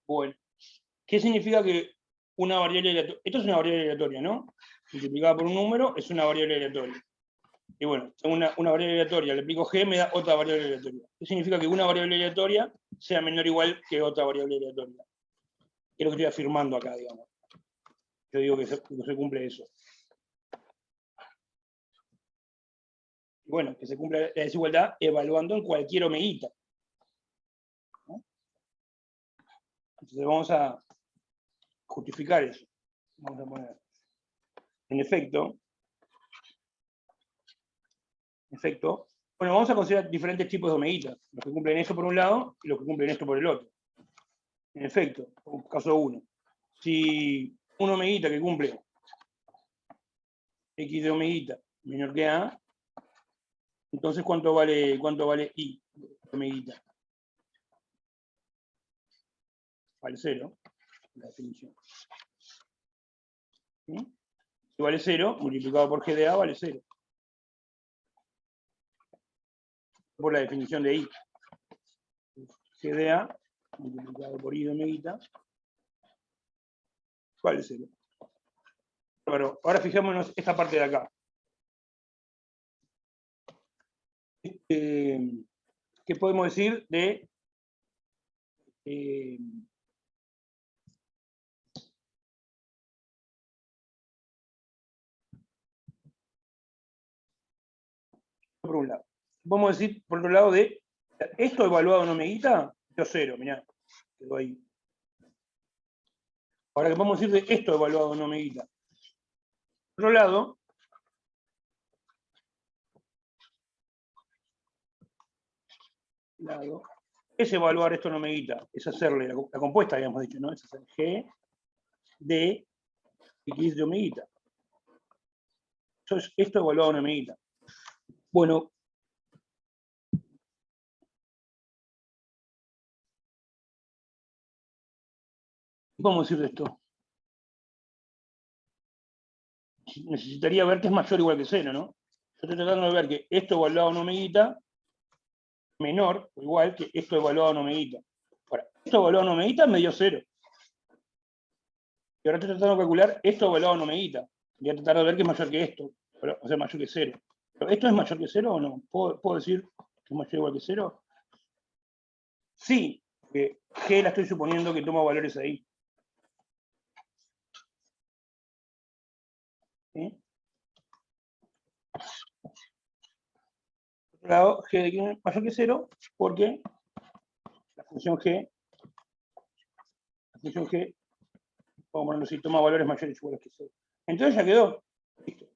Bueno, ¿qué significa que una variable aleatoria? Esto es una variable aleatoria, ¿no? Multiplicada por un número es una variable aleatoria. Y bueno, tengo una variable aleatoria, le aplico G, me da otra variable aleatoria. ¿Qué significa que una variable aleatoria sea menor o igual que otra variable aleatoria? Que es lo que estoy afirmando acá, digamos. Yo digo que se cumple eso. Bueno, que se cumple la desigualdad evaluando en cualquier omeguita. ¿No? Entonces vamos a justificar eso. Vamos a poner, en efecto, bueno, vamos a considerar diferentes tipos de omeguitas, los que cumplen eso por un lado y los que cumplen esto por el otro. En efecto, caso 1, si una omeguita que cumple X de omeguita menor que A, entonces ¿cuánto vale I de omeguita? Vale 0, la definición. ¿Sí? Si vale 0, multiplicado por G de A vale 0. Por la definición de I. G de A multiplicado por I de omeguita vale 0. Pero ahora fijémonos esta parte de acá. ¿Qué podemos decir de por un lado? Vamos a decir, por otro lado, de esto evaluado en omeguita, dio 0, mirá, quedó ahí. Ahora que podemos decir de esto evaluado en omeguita. Por otro lado, es evaluar esto en omeguita, es hacerle la compuesta, habíamos dicho, ¿no? Es hacer G de X de omeguita. Eso es esto evaluado en omeguita. Bueno, ¿qué podemos decir de esto? Necesitaría ver que es mayor o igual que 0, ¿no? Yo estoy tratando de ver que esto evaluado en omeguita menor o igual que esto evaluado en omeguita. Ahora, esto evaluado en omeguita me dio 0. Y ahora estoy tratando de calcular esto evaluado en omeguita. Voy a tratar de ver que es mayor que esto, o sea, mayor que 0. ¿Pero esto es mayor que 0 o no? ¿Puedo decir que es mayor o igual que 0? Sí, porque G la estoy suponiendo que toma valores ahí. ¿Sí? Por otro lado, G de X es mayor que 0 porque la función G, vamos a ponerlo así, toma valores mayores o iguales que 0. Entonces ya quedó. Listo.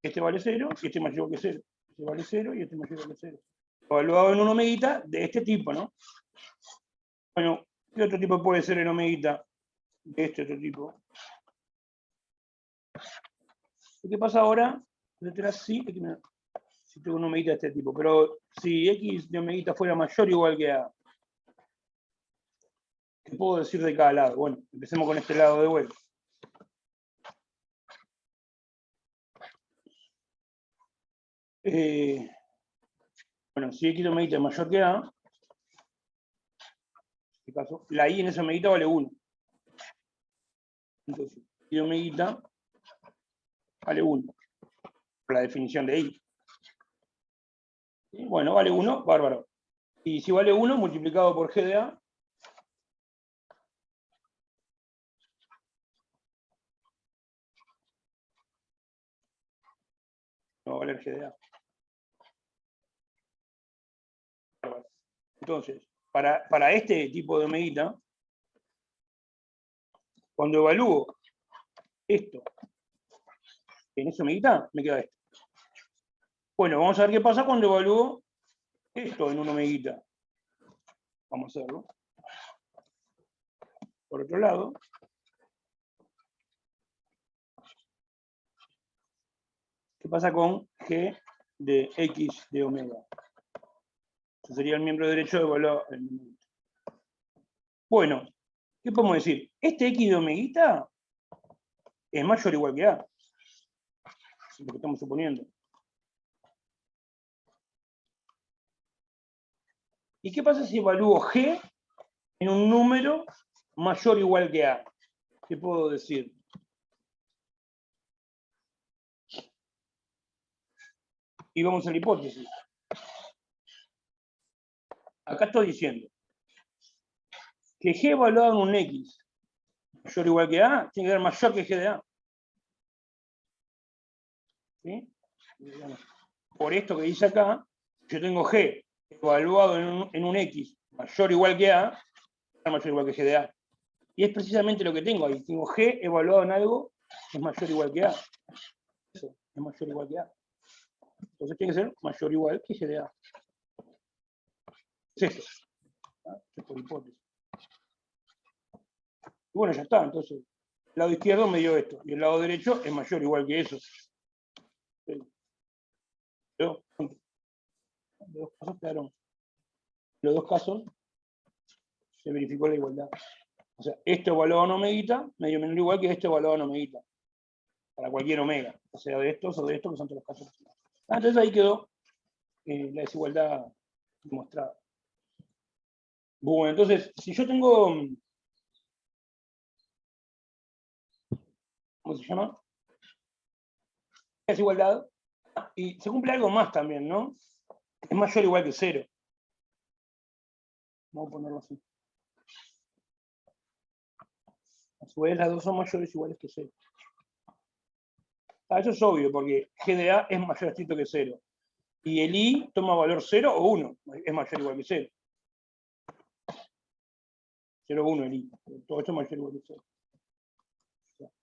Este vale 0 y este mayor que 0. Este vale 0 y este mayor que 0. Evaluado en una omeguita de este tipo, ¿no? Bueno, ¿qué otro tipo puede ser en omeguita de este otro tipo? ¿Qué pasa ahora? Detrás sí, si tengo una omeguita de este tipo, pero si X de omeguita fuera mayor o igual que A, ¿qué puedo decir de cada lado? Bueno, empecemos con este lado de vuelta. Bueno, si X de omeguita es mayor que A, en este caso, la I en esa omeguita vale 1. Entonces, Y de omeguita vale 1, por la definición de I. ¿Sí? Bueno, vale 1, bárbaro. Y si vale 1 multiplicado por G de A, no va a valer G de A. Entonces, para este tipo de omeguita, cuando evalúo esto en esa omeguita, me queda esto. Bueno, vamos a ver qué pasa cuando evalúo esto en una omeguita. Vamos a hacerlo. Por otro lado, ¿qué pasa con G de X de omega? Eso sería el miembro derecho de evaluar el momento. Bueno, ¿qué podemos decir? Este X de omeguita es mayor o igual que A. Es lo que estamos suponiendo. ¿Y qué pasa si evalúo G en un número mayor o igual que A? ¿Qué puedo decir? Y vamos a la hipótesis. Acá estoy diciendo que G evaluado en un X mayor o igual que A tiene que ser mayor que G de A. ¿Sí? Por esto que dice acá, yo tengo G evaluado en un X mayor o igual que A, mayor o igual que G de A. Y es precisamente lo que tengo ahí. Tengo G evaluado en algo que es mayor o igual que A. Eso, es mayor o igual que A. Entonces tiene que ser mayor o igual que G de A. Es esto. Es por hipótesis. Y bueno, ya está. Entonces, el lado izquierdo me dio esto. Y el lado derecho es mayor o igual que eso. Los dos casos quedaron. Los dos casos se verificó la igualdad. O sea, esto evaluado en omeguita, medio menor o igual que esto evaluado en omeguita. Para cualquier omega. O sea, de estos o de estos, que son todos los casos. Entonces ahí quedó la desigualdad demostrada. Bueno, entonces, si yo tengo, ¿cómo se llama? Desigualdad, y se cumple algo más también, ¿no? Es mayor o igual que 0. Vamos a ponerlo así. A su vez, las dos son mayores o iguales que 0. Eso es obvio, porque G de A es mayor estricto que 0. Y el I toma valor 0 o 1. Es mayor o igual que 0. 0 o 1 el I. Todo esto es mayor o igual que 0.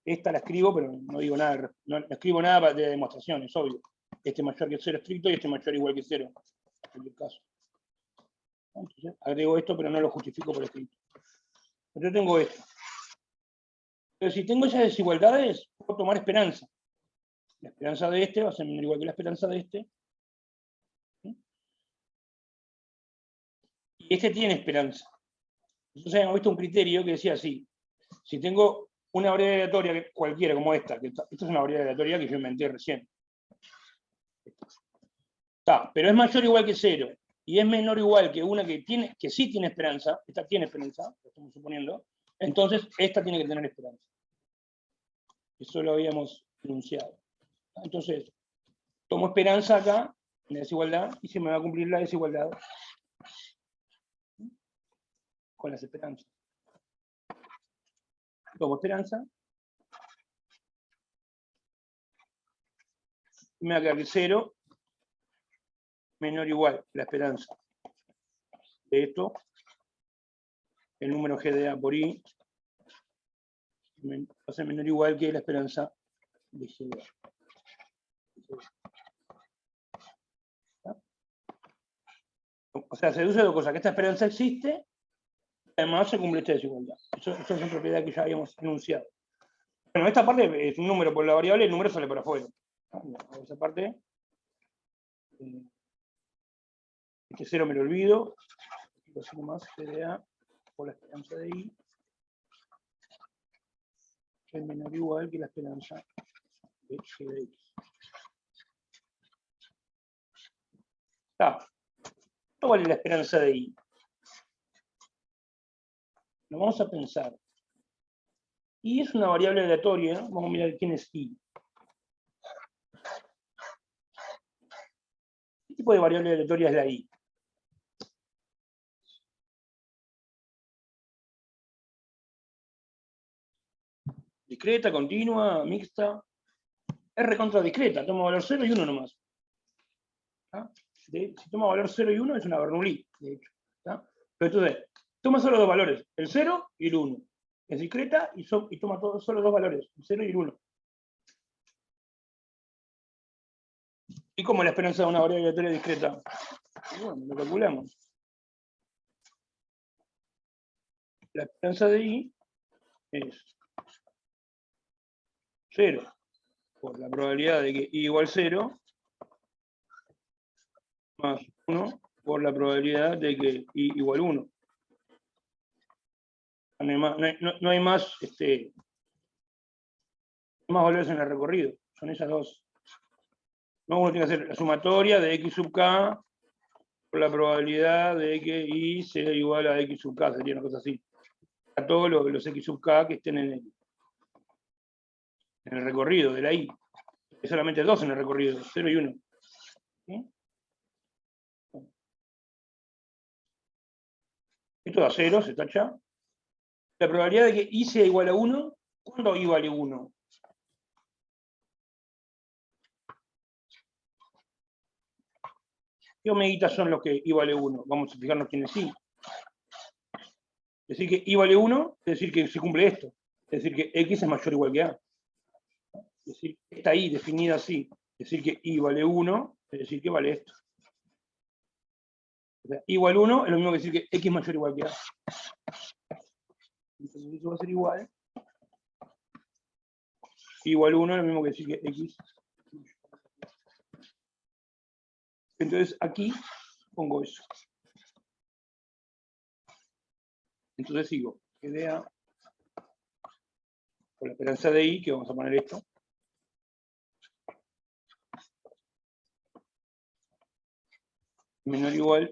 Esta la escribo, pero no digo nada, no escribo nada de demostración, es obvio. Este mayor que 0 estricto y este mayor igual que 0, en cualquier caso. Entonces, agrego esto, pero no lo justifico por escrito. Yo tengo esto. Pero si tengo esas desigualdades, puedo tomar esperanza. La esperanza de este va a ser menor o igual que la esperanza de este. Y este tiene esperanza. Entonces hemos visto un criterio que decía así: si tengo una variable aleatoria cualquiera como esta, que esta es una variable aleatoria que yo inventé recién, pero es mayor o igual que 0, y es menor o igual que una que sí tiene esperanza, esta tiene esperanza, lo estamos suponiendo, entonces esta tiene que tener esperanza. Eso lo habíamos enunciado. Entonces, tomo esperanza acá, en la desigualdad, y se me va a cumplir la desigualdad con las esperanzas. Tomo esperanza, y me va a quedar que 0 menor o igual que la esperanza de esto, el número G de A por I, va a ser menor o igual que la esperanza de G de A. O sea, se deduce dos cosas: que esta esperanza existe, y además se cumple esta desigualdad. Eso es una propiedad que ya habíamos enunciado. Bueno, esta parte es un número por la variable, el número sale por afuera. Esa parte, este 0 me lo olvido, lo hacemos más, G de A por la esperanza de I, que es menor o igual que la esperanza de G de X. ¿Cuál es la esperanza de I? Lo vamos a pensar. I es una variable aleatoria, ¿no? Vamos a mirar quién es I. ¿Qué tipo de variable aleatoria es la I? Discreta, continua, mixta. Es recontra discreta, toma valor 0 y 1 nomás. Si toma valor 0 y 1 es una Bernoulli, de hecho. Pero entonces, toma solo dos valores, el 0 y el 1. Es discreta y toma solo dos valores, el 0 y el 1. ¿Y cómo es la esperanza de una variable aleatoria discreta? Y bueno, lo calculamos. La esperanza de I es 0 por la probabilidad de que I igual 0 más 1 por la probabilidad de que I igual 1. No hay más, más valores en el recorrido. Son esas dos. No, uno tiene que hacer la sumatoria de X sub K por la probabilidad de que I sea igual a X sub K, sería una cosa así. A todos los X sub K que estén en el recorrido de la I. Hay solamente dos en el recorrido, 0 y 1. ¿Sí? Esto da 0, se tacha. La probabilidad de que I sea igual a 1, ¿cuándo I vale 1? ¿Qué omeguitas son los que I vale 1? Vamos a fijarnos quién es I. Es decir, que I vale 1, es decir, que se cumple esto. Es decir, que X es mayor o igual que A. Es decir, esta I definida así, es decir, que I vale 1, es decir, que vale esto. O sea, I igual 1 es lo mismo que decir que X es mayor o igual que A. Entonces eso va a ser igual. I igual 1 es lo mismo que decir que X. Entonces aquí pongo eso. Entonces sigo. Que vea por la esperanza de I, que vamos a poner esto. Menor o igual.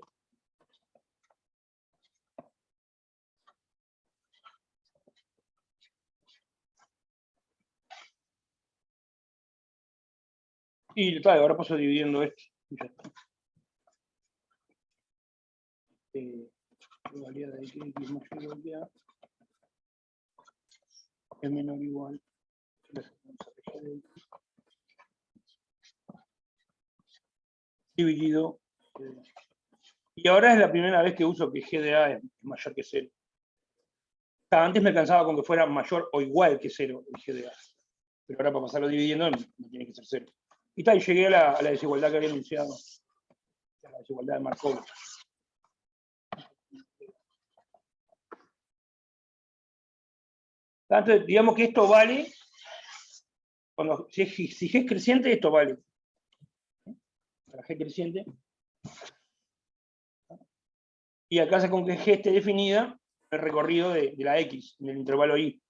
Y claro, ahora paso dividiendo esto. Y ya está. Probabilidad de que X mayor o igual que A es menor o igual que la esperanza de G de X dividido. Y ahora es la primera vez que uso que G de A es mayor que 0. Antes me alcanzaba con que fuera mayor o igual que 0 el G de A. Pero ahora para pasarlo dividiendo no tiene que ser 0. Y tal, y llegué a la desigualdad que había anunciado. A la desigualdad de Markov. Entonces, digamos que esto vale Si G es creciente, esto vale. Para G creciente. Y acá con que G esté definida, el recorrido de la X, en el intervalo Y.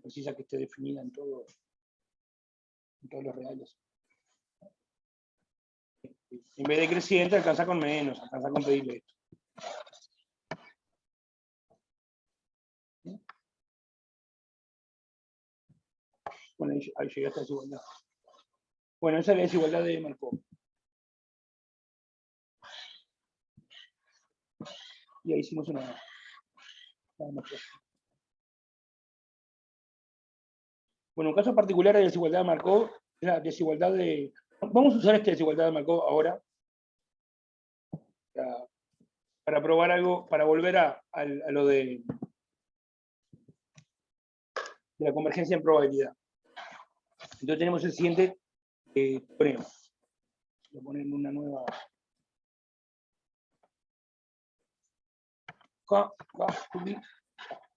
Precisa que esté definida en todos los reales. En vez de creciente, alcanza con menos, alcanza con pedirle esto. Bueno, ahí llega esta desigualdad. Bueno, esa es la desigualdad de Markov. Y ahí hicimos una demostración. Bueno, un caso particular de desigualdad de Markov es la desigualdad de... Vamos a usar esta desigualdad de Markov ahora para probar algo, para volver a lo de la convergencia en probabilidad. Entonces tenemos el siguiente teorema. Voy a poner una nueva...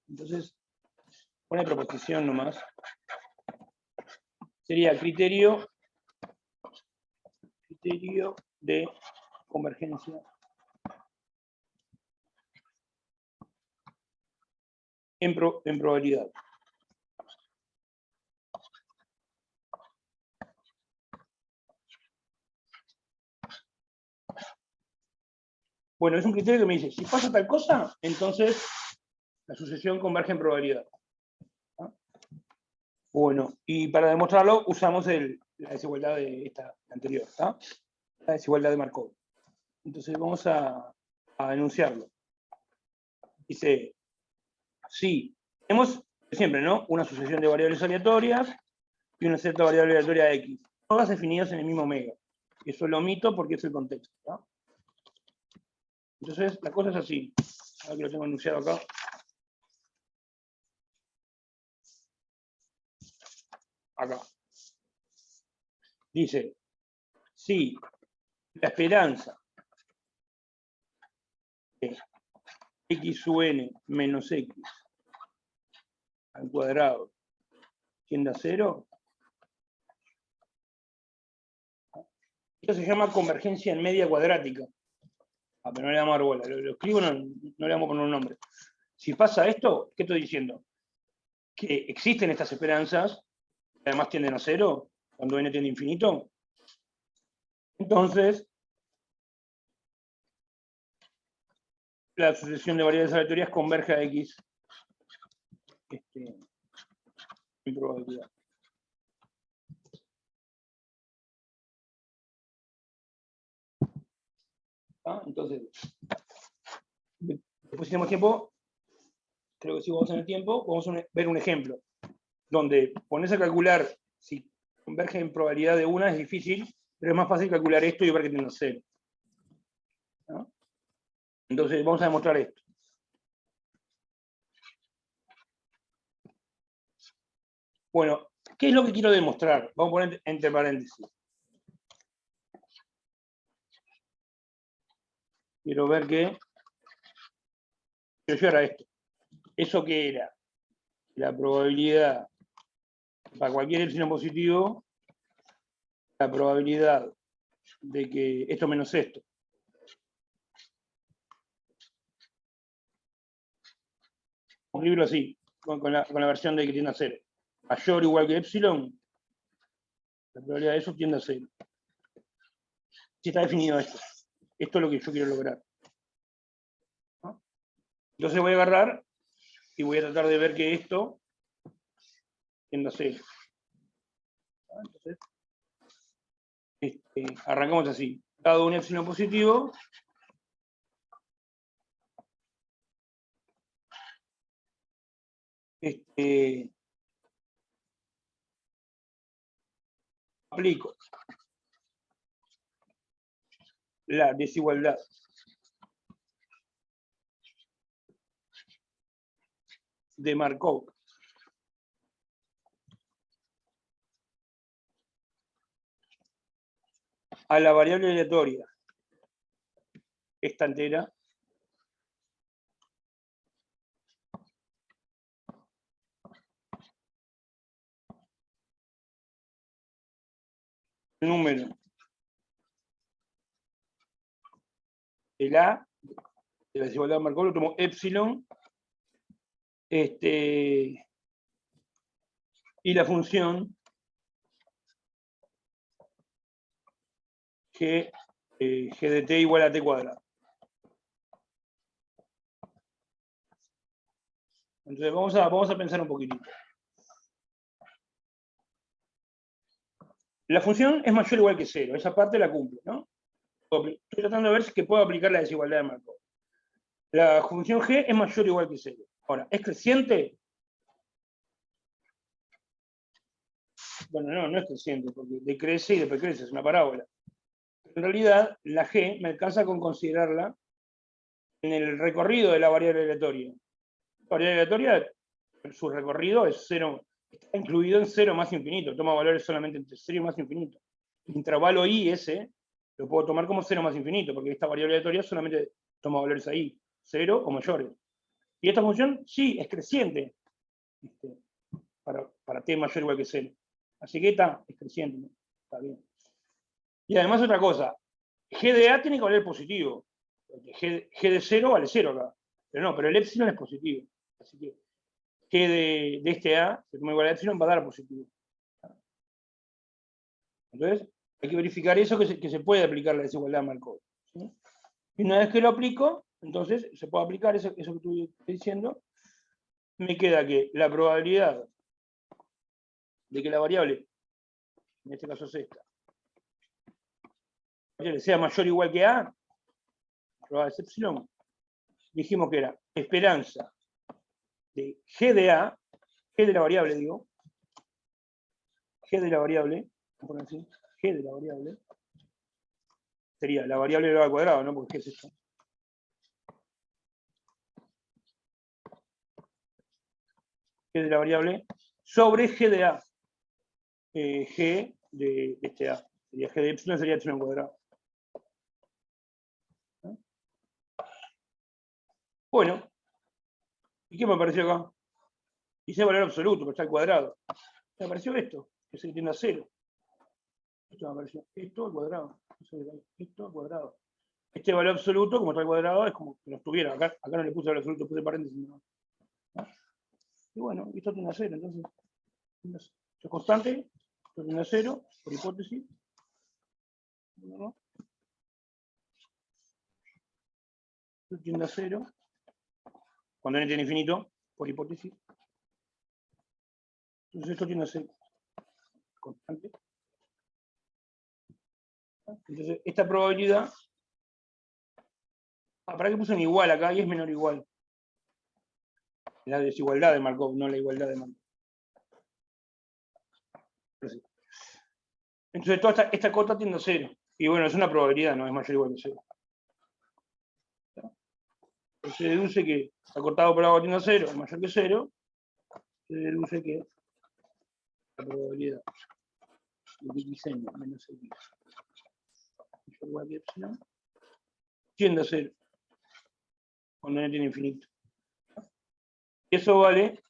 Entonces, pone proposición nomás. Sería criterio de convergencia en probabilidad. Bueno, es un criterio que me dice, si pasa tal cosa, entonces la sucesión converge en probabilidad. ¿Ah? Bueno, y para demostrarlo usamos la desigualdad de esta anterior, ¿tá? La desigualdad de Markov. Entonces vamos a enunciarlo. Dice, sí, tenemos siempre, ¿no? Una sucesión de variables aleatorias y una cierta variable aleatoria X, todas definidas en el mismo omega. Eso lo omito porque es el contexto, ¿tá? Entonces, la cosa es así. Ahora que lo tengo enunciado acá. Acá. Dice, sí, la esperanza de x sub n menos x al cuadrado tiende a 0. Esto se llama convergencia en media cuadrática. Pero no le damos a dar bola. Lo escribo, no le vamos a poner un nombre. Si pasa esto, ¿qué estoy diciendo? Que existen estas esperanzas, que además tienden a 0, cuando n tiende a infinito. Entonces, la sucesión de variables aleatorias converge a x en probabilidad. ¿Ah? Entonces, después tenemos tiempo, creo que si vamos en el tiempo, vamos a ver un ejemplo, donde pones a calcular si converge en probabilidad de una es difícil, pero es más fácil calcular esto y ver que tiene 0. ¿No? Entonces, vamos a demostrar esto. Bueno, ¿qué es lo que quiero demostrar? Vamos a poner entre paréntesis. Quiero ver que... Quiero llegar a esto. ¿Eso qué era? La probabilidad para cualquier epsilon positivo, la probabilidad de que esto menos esto. Un libro así, con la versión de que tiende a 0. Mayor o igual que epsilon, la probabilidad de eso tiende a 0. Si está definido esto. Esto es lo que yo quiero lograr. ¿No? Entonces voy a agarrar y voy a tratar de ver que esto tiende a 0. Entonces, arrancamos así. Dado un epsilon positivo, aplico la desigualdad de Markov a la variable aleatoria, esta entera, el número de la desigualdad de Markov, lo tomo epsilon, y la función g de t igual a t cuadrado. Entonces vamos a pensar un poquitito. La función es mayor o igual que 0, esa parte la cumple, ¿no? Estoy tratando de ver si puedo aplicar la desigualdad de Markov. La función g es mayor o igual que 0. Ahora, ¿es creciente? Bueno, no es creciente, porque decrece y después crece, es una parábola. En realidad, la g me alcanza con considerarla en el recorrido de la variable aleatoria. La variable aleatoria, su recorrido es 0, está incluido en 0 más infinito, toma valores solamente entre 0 y más infinito. El intervalo i ese lo puedo tomar como 0 más infinito, porque esta variable aleatoria solamente toma valores ahí, 0 o mayores. Y esta función sí es creciente para t mayor o igual que 0. Así que esta es creciente, ¿no? Está bien. Y además otra cosa, g de a tiene que valer positivo. Porque g de 0 vale 0 acá. Pero el epsilon es positivo. Así que g de este a, que toma igual a epsilon, va a dar positivo. Entonces, hay que verificar eso, que se puede aplicar la desigualdad de Markov, ¿sí? Y una vez que lo aplico, entonces se puede aplicar eso que estoy diciendo. Me queda que la probabilidad de que la variable, en este caso es esta, sea mayor o igual que a, probabilidad de epsilon, dijimos que era esperanza de g de a, g de la variable, digo, g de la variable, así, g de la variable, sería la variable elevada al cuadrado, ¿no? Porque ¿qué es eso? G de la variable sobre g de a, g de este a, sería g de epsilon, sería epsilon cuadrado. ¿No? Bueno, ¿y qué me apareció acá? Dice valor absoluto, pero está al cuadrado. Me apareció esto, que se tiende a 0. Esto me apareció, esto al cuadrado. Esto al cuadrado. Este valor absoluto, como está al cuadrado, es como que no estuviera. Acá no le puse valor absoluto, puse paréntesis. ¿No? Y bueno, esto tiende a 0, entonces. Esto es constante, esto tiende a 0, por hipótesis. ¿No? Esto tiende a 0. Cuando n tiene infinito, por hipótesis. Entonces esto tiende a 0. Constante. Entonces, esta probabilidad. ¿Para qué puse un igual acá? Y es menor o igual. La desigualdad de Markov, no la igualdad de Markov. Entonces, toda esta cota tiende a 0. Y bueno, es una probabilidad, no es mayor o igual que 0. Entonces, se deduce que acotado por agua tiende a 0 es mayor que 0. Se deduce que la probabilidad de xn menos x mayor o igual que epsilon tiende a 0 cuando n tiene infinito. Y eso vale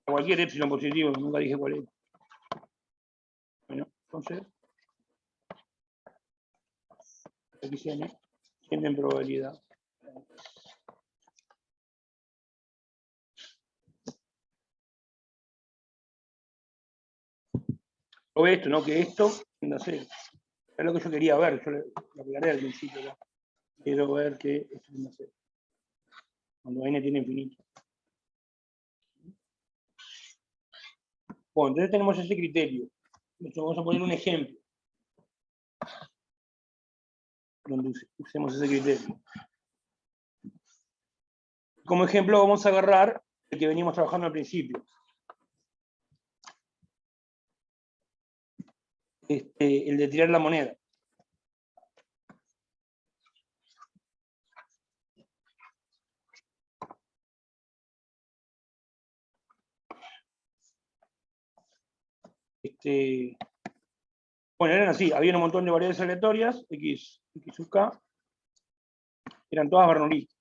a cualquier epsilon positivo, nunca dije cuál es. Bueno, entonces, xn tiene en probabilidad. O esto, ¿no? Que esto tiende a 0. Es lo que yo quería ver, yo lo aclaré al principio. ¿No? Quiero ver que esto tiende a 0. Cuando n tiene infinito. Bueno, entonces tenemos ese criterio. Entonces vamos a poner un ejemplo donde usemos ese criterio. Como ejemplo vamos a agarrar el que venimos trabajando al principio. El de tirar la moneda. Bueno, eran así, había un montón de variables aleatorias, x sub k, eran todas bernoulli's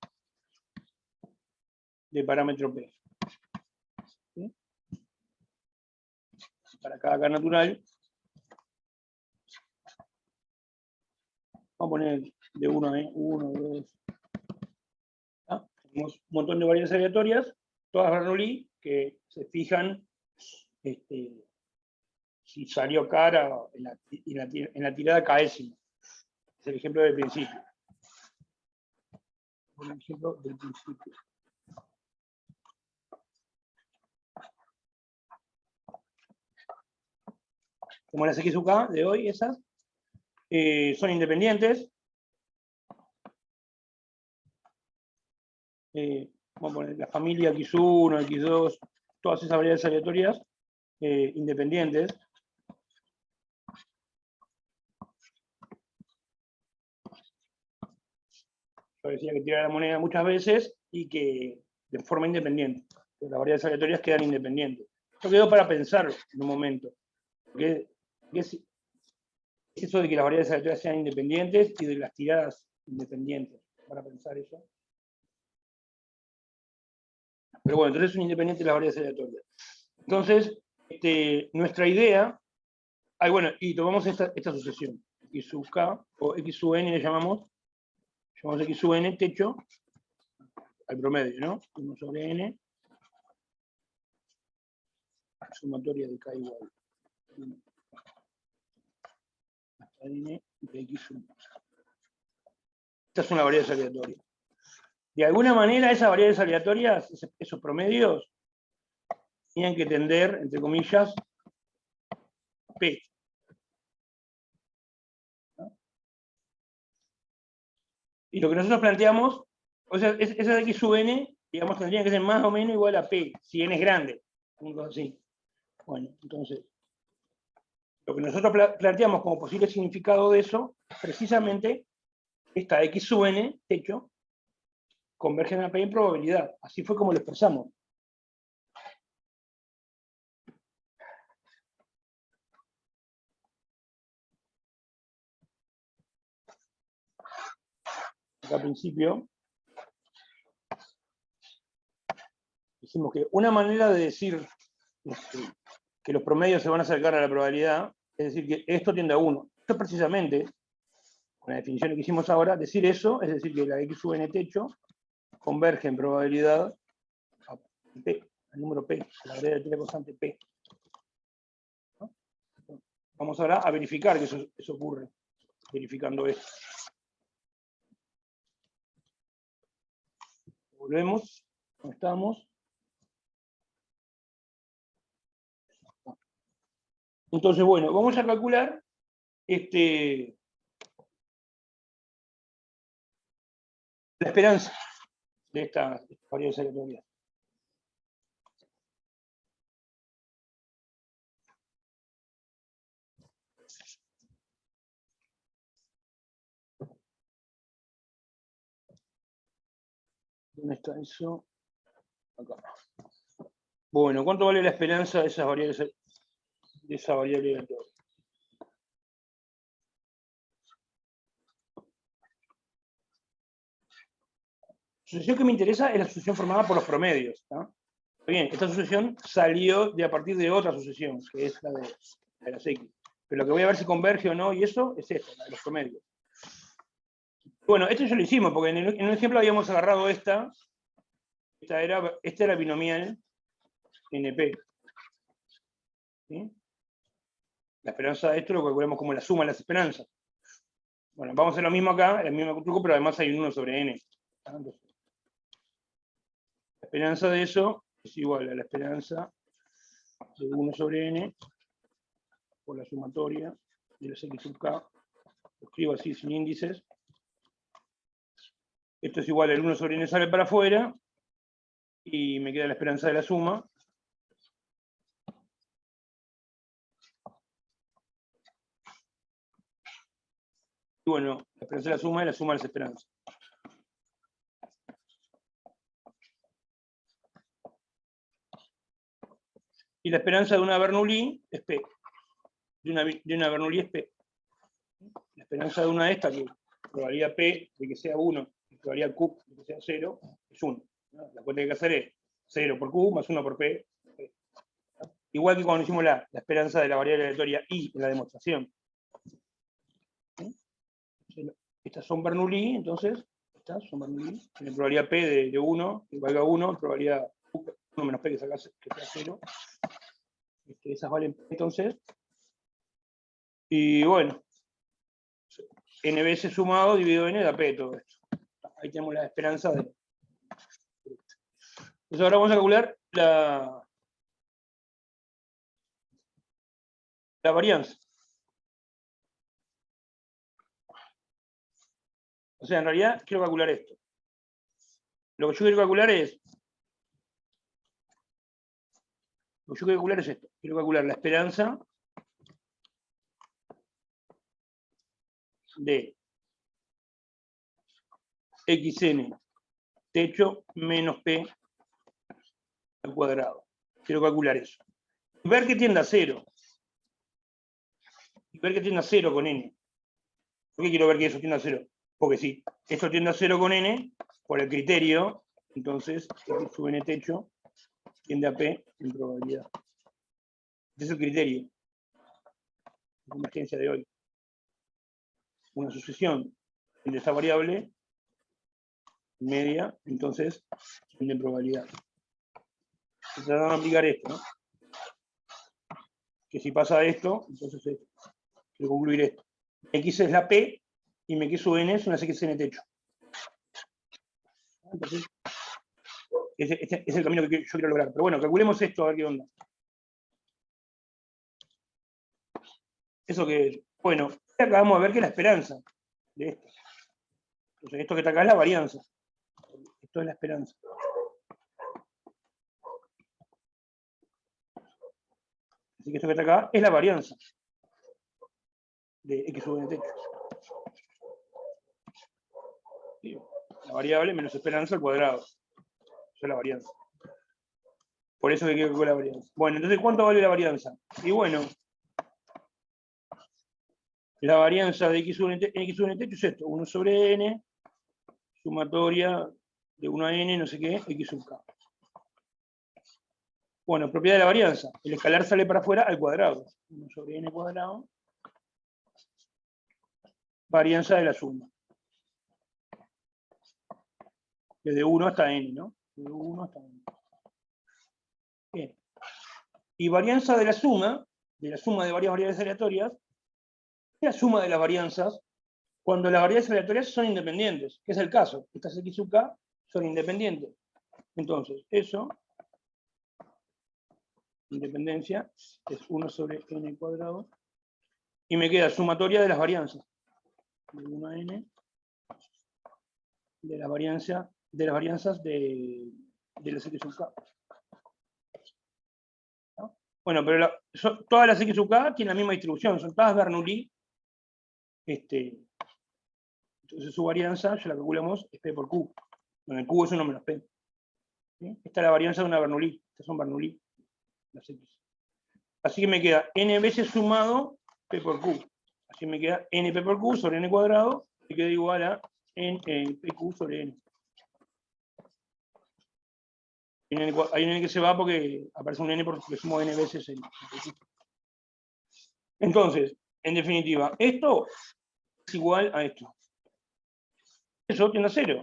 de parámetro p. ¿Sí? Para cada k natural Vamos a poner de 1 a 1, 2. Tenemos un montón de variables aleatorias, todas Bernoulli, que se fijan si salió cara en la tirada k'ésima. Es el ejemplo del principio. Un ejemplo del principio. Como las XUK de hoy, esas son independientes. Vamos a poner la familia X1, X2, todas esas variables aleatorias independientes. Yo decía que tira la moneda muchas veces y que de forma independiente. Las variables aleatorias quedan independientes. Esto quedó para pensar en un momento. Porque es eso de que las variables aleatorias sean independientes y de las tiradas independientes. Para pensar eso. Pero bueno, entonces son independientes las variables aleatorias. Entonces, nuestra idea. Bueno, y tomamos esta sucesión. X sub K, o X sub N le llamamos X sub N techo al promedio, ¿no? 1 sobre N, sumatoria de K igual. Hasta N de X sub. Esta es una variable aleatoria. De alguna manera, esas variables aleatorias, esos promedios, tenían que tender, entre comillas, P. ¿No? Y lo que nosotros planteamos, o sea, esa de X sub N, digamos, tendría que ser más o menos igual a P, si N es grande. Así. Bueno, entonces, lo que nosotros planteamos como posible significado de eso, precisamente, esta X sub N, techo, convergen a P en probabilidad. Así fue como lo expresamos. Acá al principio, dijimos que una manera de decir que los promedios se van a acercar a la probabilidad, es decir, que esto tiende a 1. Esto precisamente, con la definición que hicimos ahora, decir eso, es decir, que la X sub N techo converge en probabilidad a P, al número P, a la variable de constante P. ¿No? Vamos ahora a verificar que eso ocurre, verificando esto. Volvemos, ¿dónde estamos? Entonces, bueno, vamos a calcular la esperanza de estas variables aleatorias. ¿Dónde está eso? Acá. Bueno, ¿cuánto vale la esperanza de esas variables, de esa variable aleatoria? La sucesión que me interesa es la sucesión formada por los promedios. ¿No? Bien, esta sucesión salió a partir de otra sucesión, que es la de las X. Pero lo que voy a ver si converge o no, y eso, es esta, la de los promedios. Bueno, esto ya lo hicimos, porque en un ejemplo habíamos agarrado esta era binomial NP. ¿Sí? La esperanza de esto lo calculamos como la suma de las esperanzas. Bueno, vamos a hacer lo mismo acá, el mismo truco, pero además hay un 1 sobre n. Entonces, la esperanza de eso es igual a la esperanza de 1 sobre n por la sumatoria de las X sub K. Lo escribo así sin índices. Esto es igual al 1 sobre n sale para afuera y me queda la esperanza de la suma. Y bueno, la esperanza de la suma es la suma de las esperanzas. Y la esperanza de una Bernoulli es P. De una Bernoulli es P. La esperanza de una de estas, que probabilidad P de que sea 1, y probabilidad Q de que sea 0, es 1. ¿No? La cuenta que hay que hacer es 0 por Q más 1 por P. Igual que cuando hicimos la esperanza de la variable aleatoria I en la demostración. estas son Bernoulli, entonces, estas son Bernoulli, tiene probabilidad P de 1, que valga 1, probabilidad 1 menos P que sea 0. Esas valen P entonces. Y bueno, n veces sumado dividido n da P todo esto. Ahí tenemos la esperanza de... Entonces ahora vamos a calcular la varianza. O sea, en realidad quiero calcular esto. Lo que yo quiero calcular es... Lo que yo quiero calcular es esto. Quiero calcular la esperanza de xn techo menos p al cuadrado. Quiero calcular eso. Y ver que tienda a 0. Y ver que tienda a 0 con n. ¿Por qué quiero ver que eso tienda a 0? Porque si esto tiende a 0 con n, por el criterio, entonces x sub n techo tiende a p en probabilidad. Este es el criterio de convergencia de hoy. Una sucesión de esa variable media, entonces tiende en probabilidad. Se trata de aplicar esto, ¿no? Que si pasa esto, entonces quiero concluir esto. X es la P y mi X sub n es una xn techo. Entonces, este es el camino que yo quiero lograr. Pero bueno, calculemos esto a ver qué onda. ¿Eso qué es? Bueno, acá vamos a ver que es la esperanza de esto. Entonces, esto que está acá es la varianza. Esto es la esperanza. Así que esto que está acá es la varianza de x sub n techo. La variable menos esperanza al cuadrado. Eso es la varianza. Por eso que quiero calcular la varianza. Bueno, entonces, ¿cuánto vale la varianza? Y bueno, la varianza de x sub n techo es esto, 1 sobre n, sumatoria de 1 a n, no sé qué, x sub k. Bueno, propiedad de la varianza. El escalar sale para afuera al cuadrado. 1 sobre n cuadrado. Varianza de la suma. Desde 1 hasta n, ¿no? Desde 1 hasta n. Bien. Y varianza de la suma de varias variables aleatorias, es la suma de las varianzas cuando las variables aleatorias son independientes, que es el caso. Estas x sub k son independientes. Entonces, eso, independencia, es 1 sobre n cuadrado. Y me queda sumatoria de las varianzas. De 1 a n, de las varianzas de las x sub k. ¿No? Bueno, pero todas las x sub k tienen la misma distribución, son todas Bernoulli. Entonces su varianza, ya la calculamos, es P por Q. Donde el Q es 1 menos P. ¿Sí? Esta es la varianza de una Bernoulli. Estas son Bernoulli, las X. Así que me queda n veces sumado P por Q. Así me queda np por Q sobre n cuadrado, que queda igual a pq sobre n. Hay un n que se va porque aparece un n porque sumo n veces el Q. Entonces, en definitiva, esto es igual a esto. Eso tiende a 0.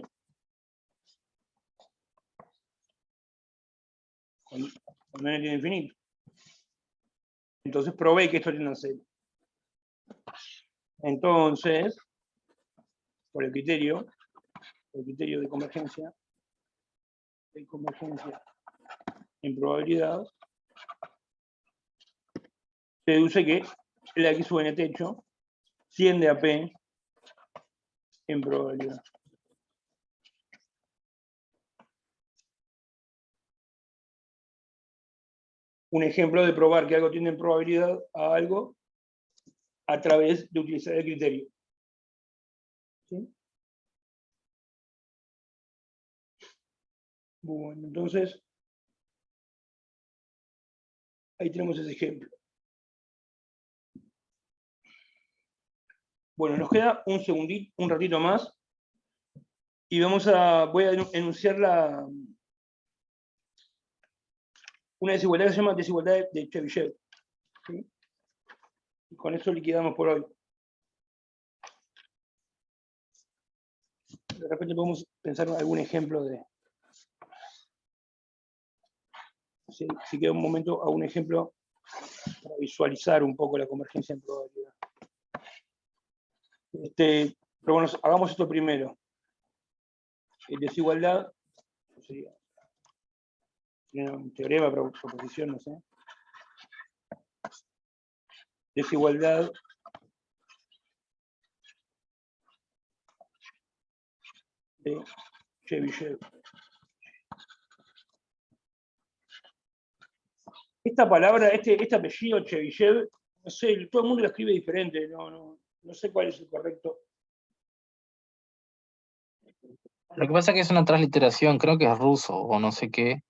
Cuando n tiene infinito. Entonces probé que esto tiende a 0. Entonces, por el criterio de convergencia en probabilidad, se deduce que la x sub n techo tiende a P en probabilidad. Un ejemplo de probar que algo tiende en probabilidad a algo a través de utilizar el criterio. ¿Sí? Bueno, entonces, ahí tenemos ese ejemplo. Bueno, nos queda un segundito, un ratito más, y voy a enunciar una desigualdad que se llama desigualdad de Chebyshev. ¿Sí? Y con eso liquidamos por hoy. de repente podemos pensar en algún ejemplo de... Si queda un momento, algún ejemplo para visualizar un poco la convergencia en probabilidad. Pero bueno, hagamos esto primero. Desigualdad, sería un teorema, proposición, no sé. Desigualdad de Chebyshev. Esta palabra, este apellido Chebyshev, no sé, todo el mundo lo escribe diferente, no sé cuál es el correcto. Lo que pasa es que es una transliteración, creo que es ruso o no sé qué.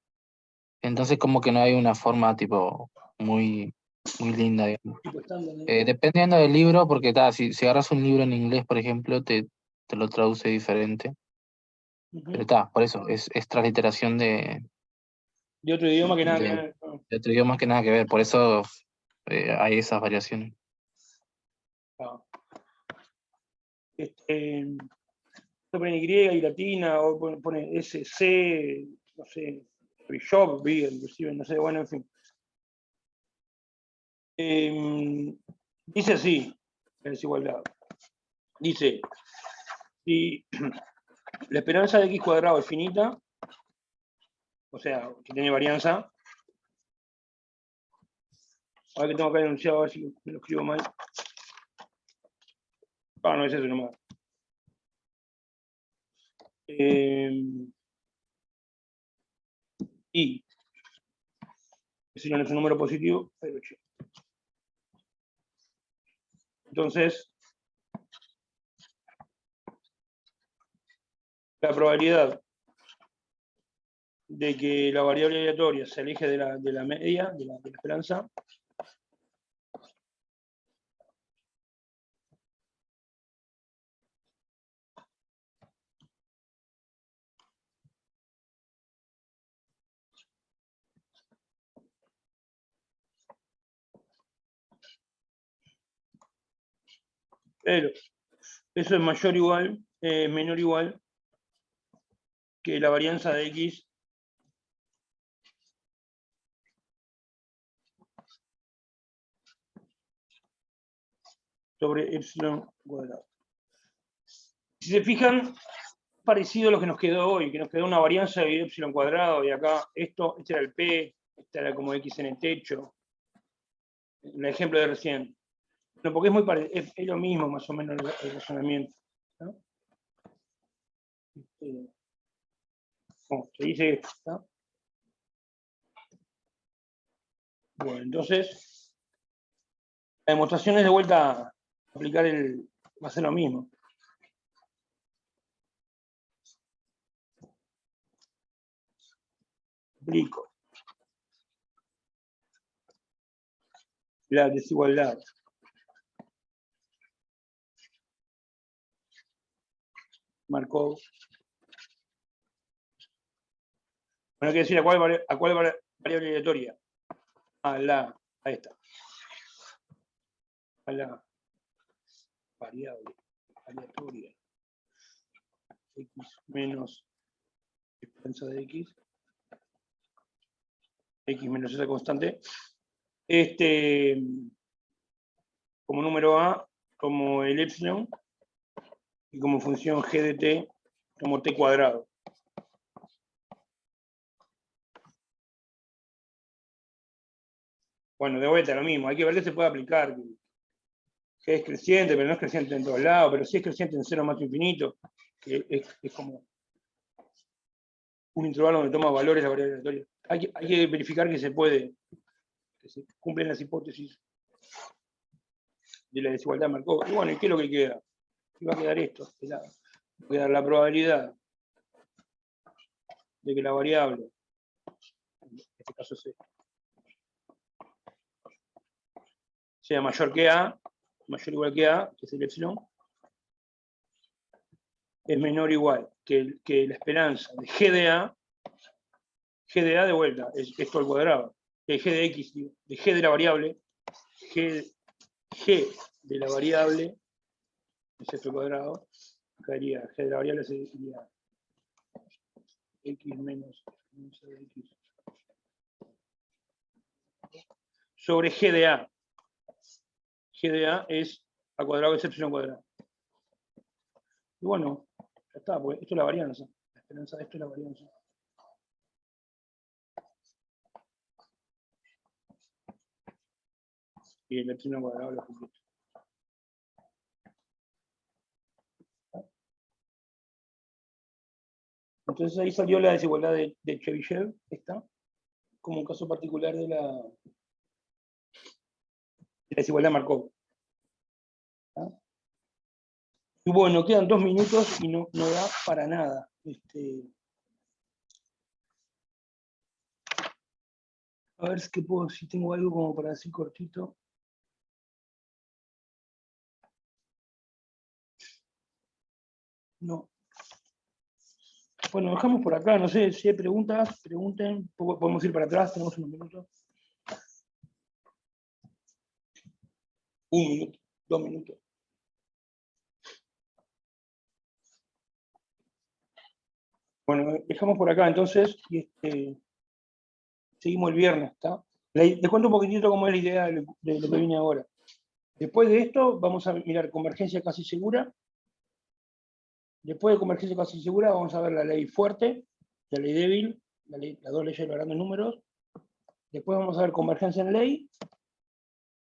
Entonces como que no hay una forma tipo muy linda, digamos. Tipo estándar, ¿no? Dependiendo del libro, porque si agarras un libro en inglés, por ejemplo, te lo traduce diferente. Pero por eso, es transliteración de otro idioma que nada que de ver. No. otro idioma que nada que ver, por eso hay esas variaciones. No. Pone Y y latina, o pone SC, no sé, Bishop, inclusive, no sé, bueno, en fin. Dice así, la desigualdad. Dice, si la esperanza de x cuadrado es finita, o sea, que tiene varianza, a ver que tengo acá enunciado, a ver si me lo escribo mal. Ah, no, es eso nomás. Y si no es un número positivo, pero 8. Entonces, la probabilidad de que la variable aleatoria se aleje de la media, de la esperanza, pero eso es menor o igual que la varianza de x sobre epsilon cuadrado. Si se fijan, parecido a lo que nos quedó hoy, que nos quedó una varianza de epsilon cuadrado, y acá este era el p, este era como x en el techo, el ejemplo de recién. No, porque es muy parecido, es lo mismo más o menos el razonamiento, ¿no? Se dice esto, ¿no? Bueno, entonces, la demostración es de vuelta a aplicar va a ser lo mismo. Aplico la desigualdad Markov. Bueno, hay que decir a cuál variable aleatoria. A esta. A la variable aleatoria. X menos esperanza de X. X menos esa constante. Como número A, como el epsilon, y como función g de t, como t cuadrado. Bueno, de vuelta lo mismo, hay que ver qué se puede aplicar. Que es creciente, pero no es creciente en todos lados, pero sí es creciente en cero más infinito, que es como un intervalo donde toma valores la variable aleatoria. Hay que verificar que se puede, que se cumplen las hipótesis de la desigualdad de Markov. Y bueno, ¿y qué es lo que queda? Y va a quedar esto, va a quedar la probabilidad de que la variable, en este caso sea mayor que A, mayor o igual que A, que es el epsilon, es menor o igual que la esperanza de G de A de vuelta, es esto al cuadrado, G de X, de G de la variable, G de la variable, es esto al cuadrado, significaría, G de la variable sería x menos exponencia de x sobre G de A. G de A es a cuadrado de epsilon cuadrado. Y bueno, ya está, pues esto es la varianza. La esperanza de esto es la varianza. Y el epsilon cuadrado lo completo. Entonces ahí salió la desigualdad de Chebyshev, esta, como un caso particular de la desigualdad de Markov. ¿Ah? Y bueno, quedan 2 minutos y no da para nada. A ver si tengo algo como para decir cortito. No. Bueno, dejamos por acá, no sé si hay preguntas, pregunten. Podemos ir para atrás, tenemos unos minutos. 1 minuto, 2 minutos. Bueno, dejamos por acá entonces y seguimos el viernes, ¿está? Les cuento un poquitito cómo es la idea de lo que viene ahora. Después de esto vamos a mirar convergencia casi segura. Después de convergencia casi segura vamos a ver la ley fuerte, la ley débil, las dos leyes de los grandes números. Después vamos a ver convergencia en ley.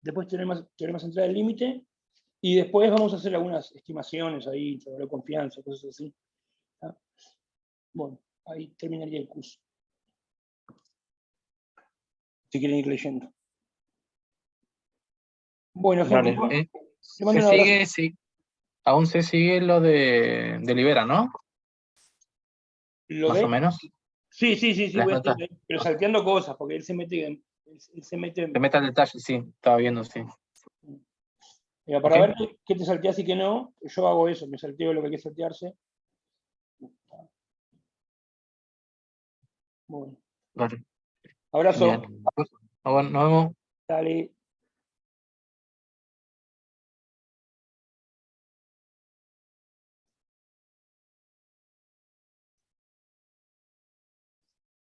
Después teorema central del límite. Y después vamos a hacer algunas estimaciones ahí, sobre la confianza, cosas así. ¿Ah? Bueno, ahí terminaría el curso. Si quieren ir leyendo. Bueno, gente, Vale. te mando Se un abrazo. sigue, sí. Aún se sigue lo de Libera, ¿no? ¿Lo Más o ves? menos. Sí, Las voy a estar notas. ahí, pero salteando cosas, porque él se mete Te meta el detalle, sí. Estaba viendo, sí. Mira, para Ok. ver qué te salteas y qué no, yo hago eso, me salteo lo que hay que saltearse. Bueno, Vale. abrazo, Genial. Bueno, nos vemos. dale.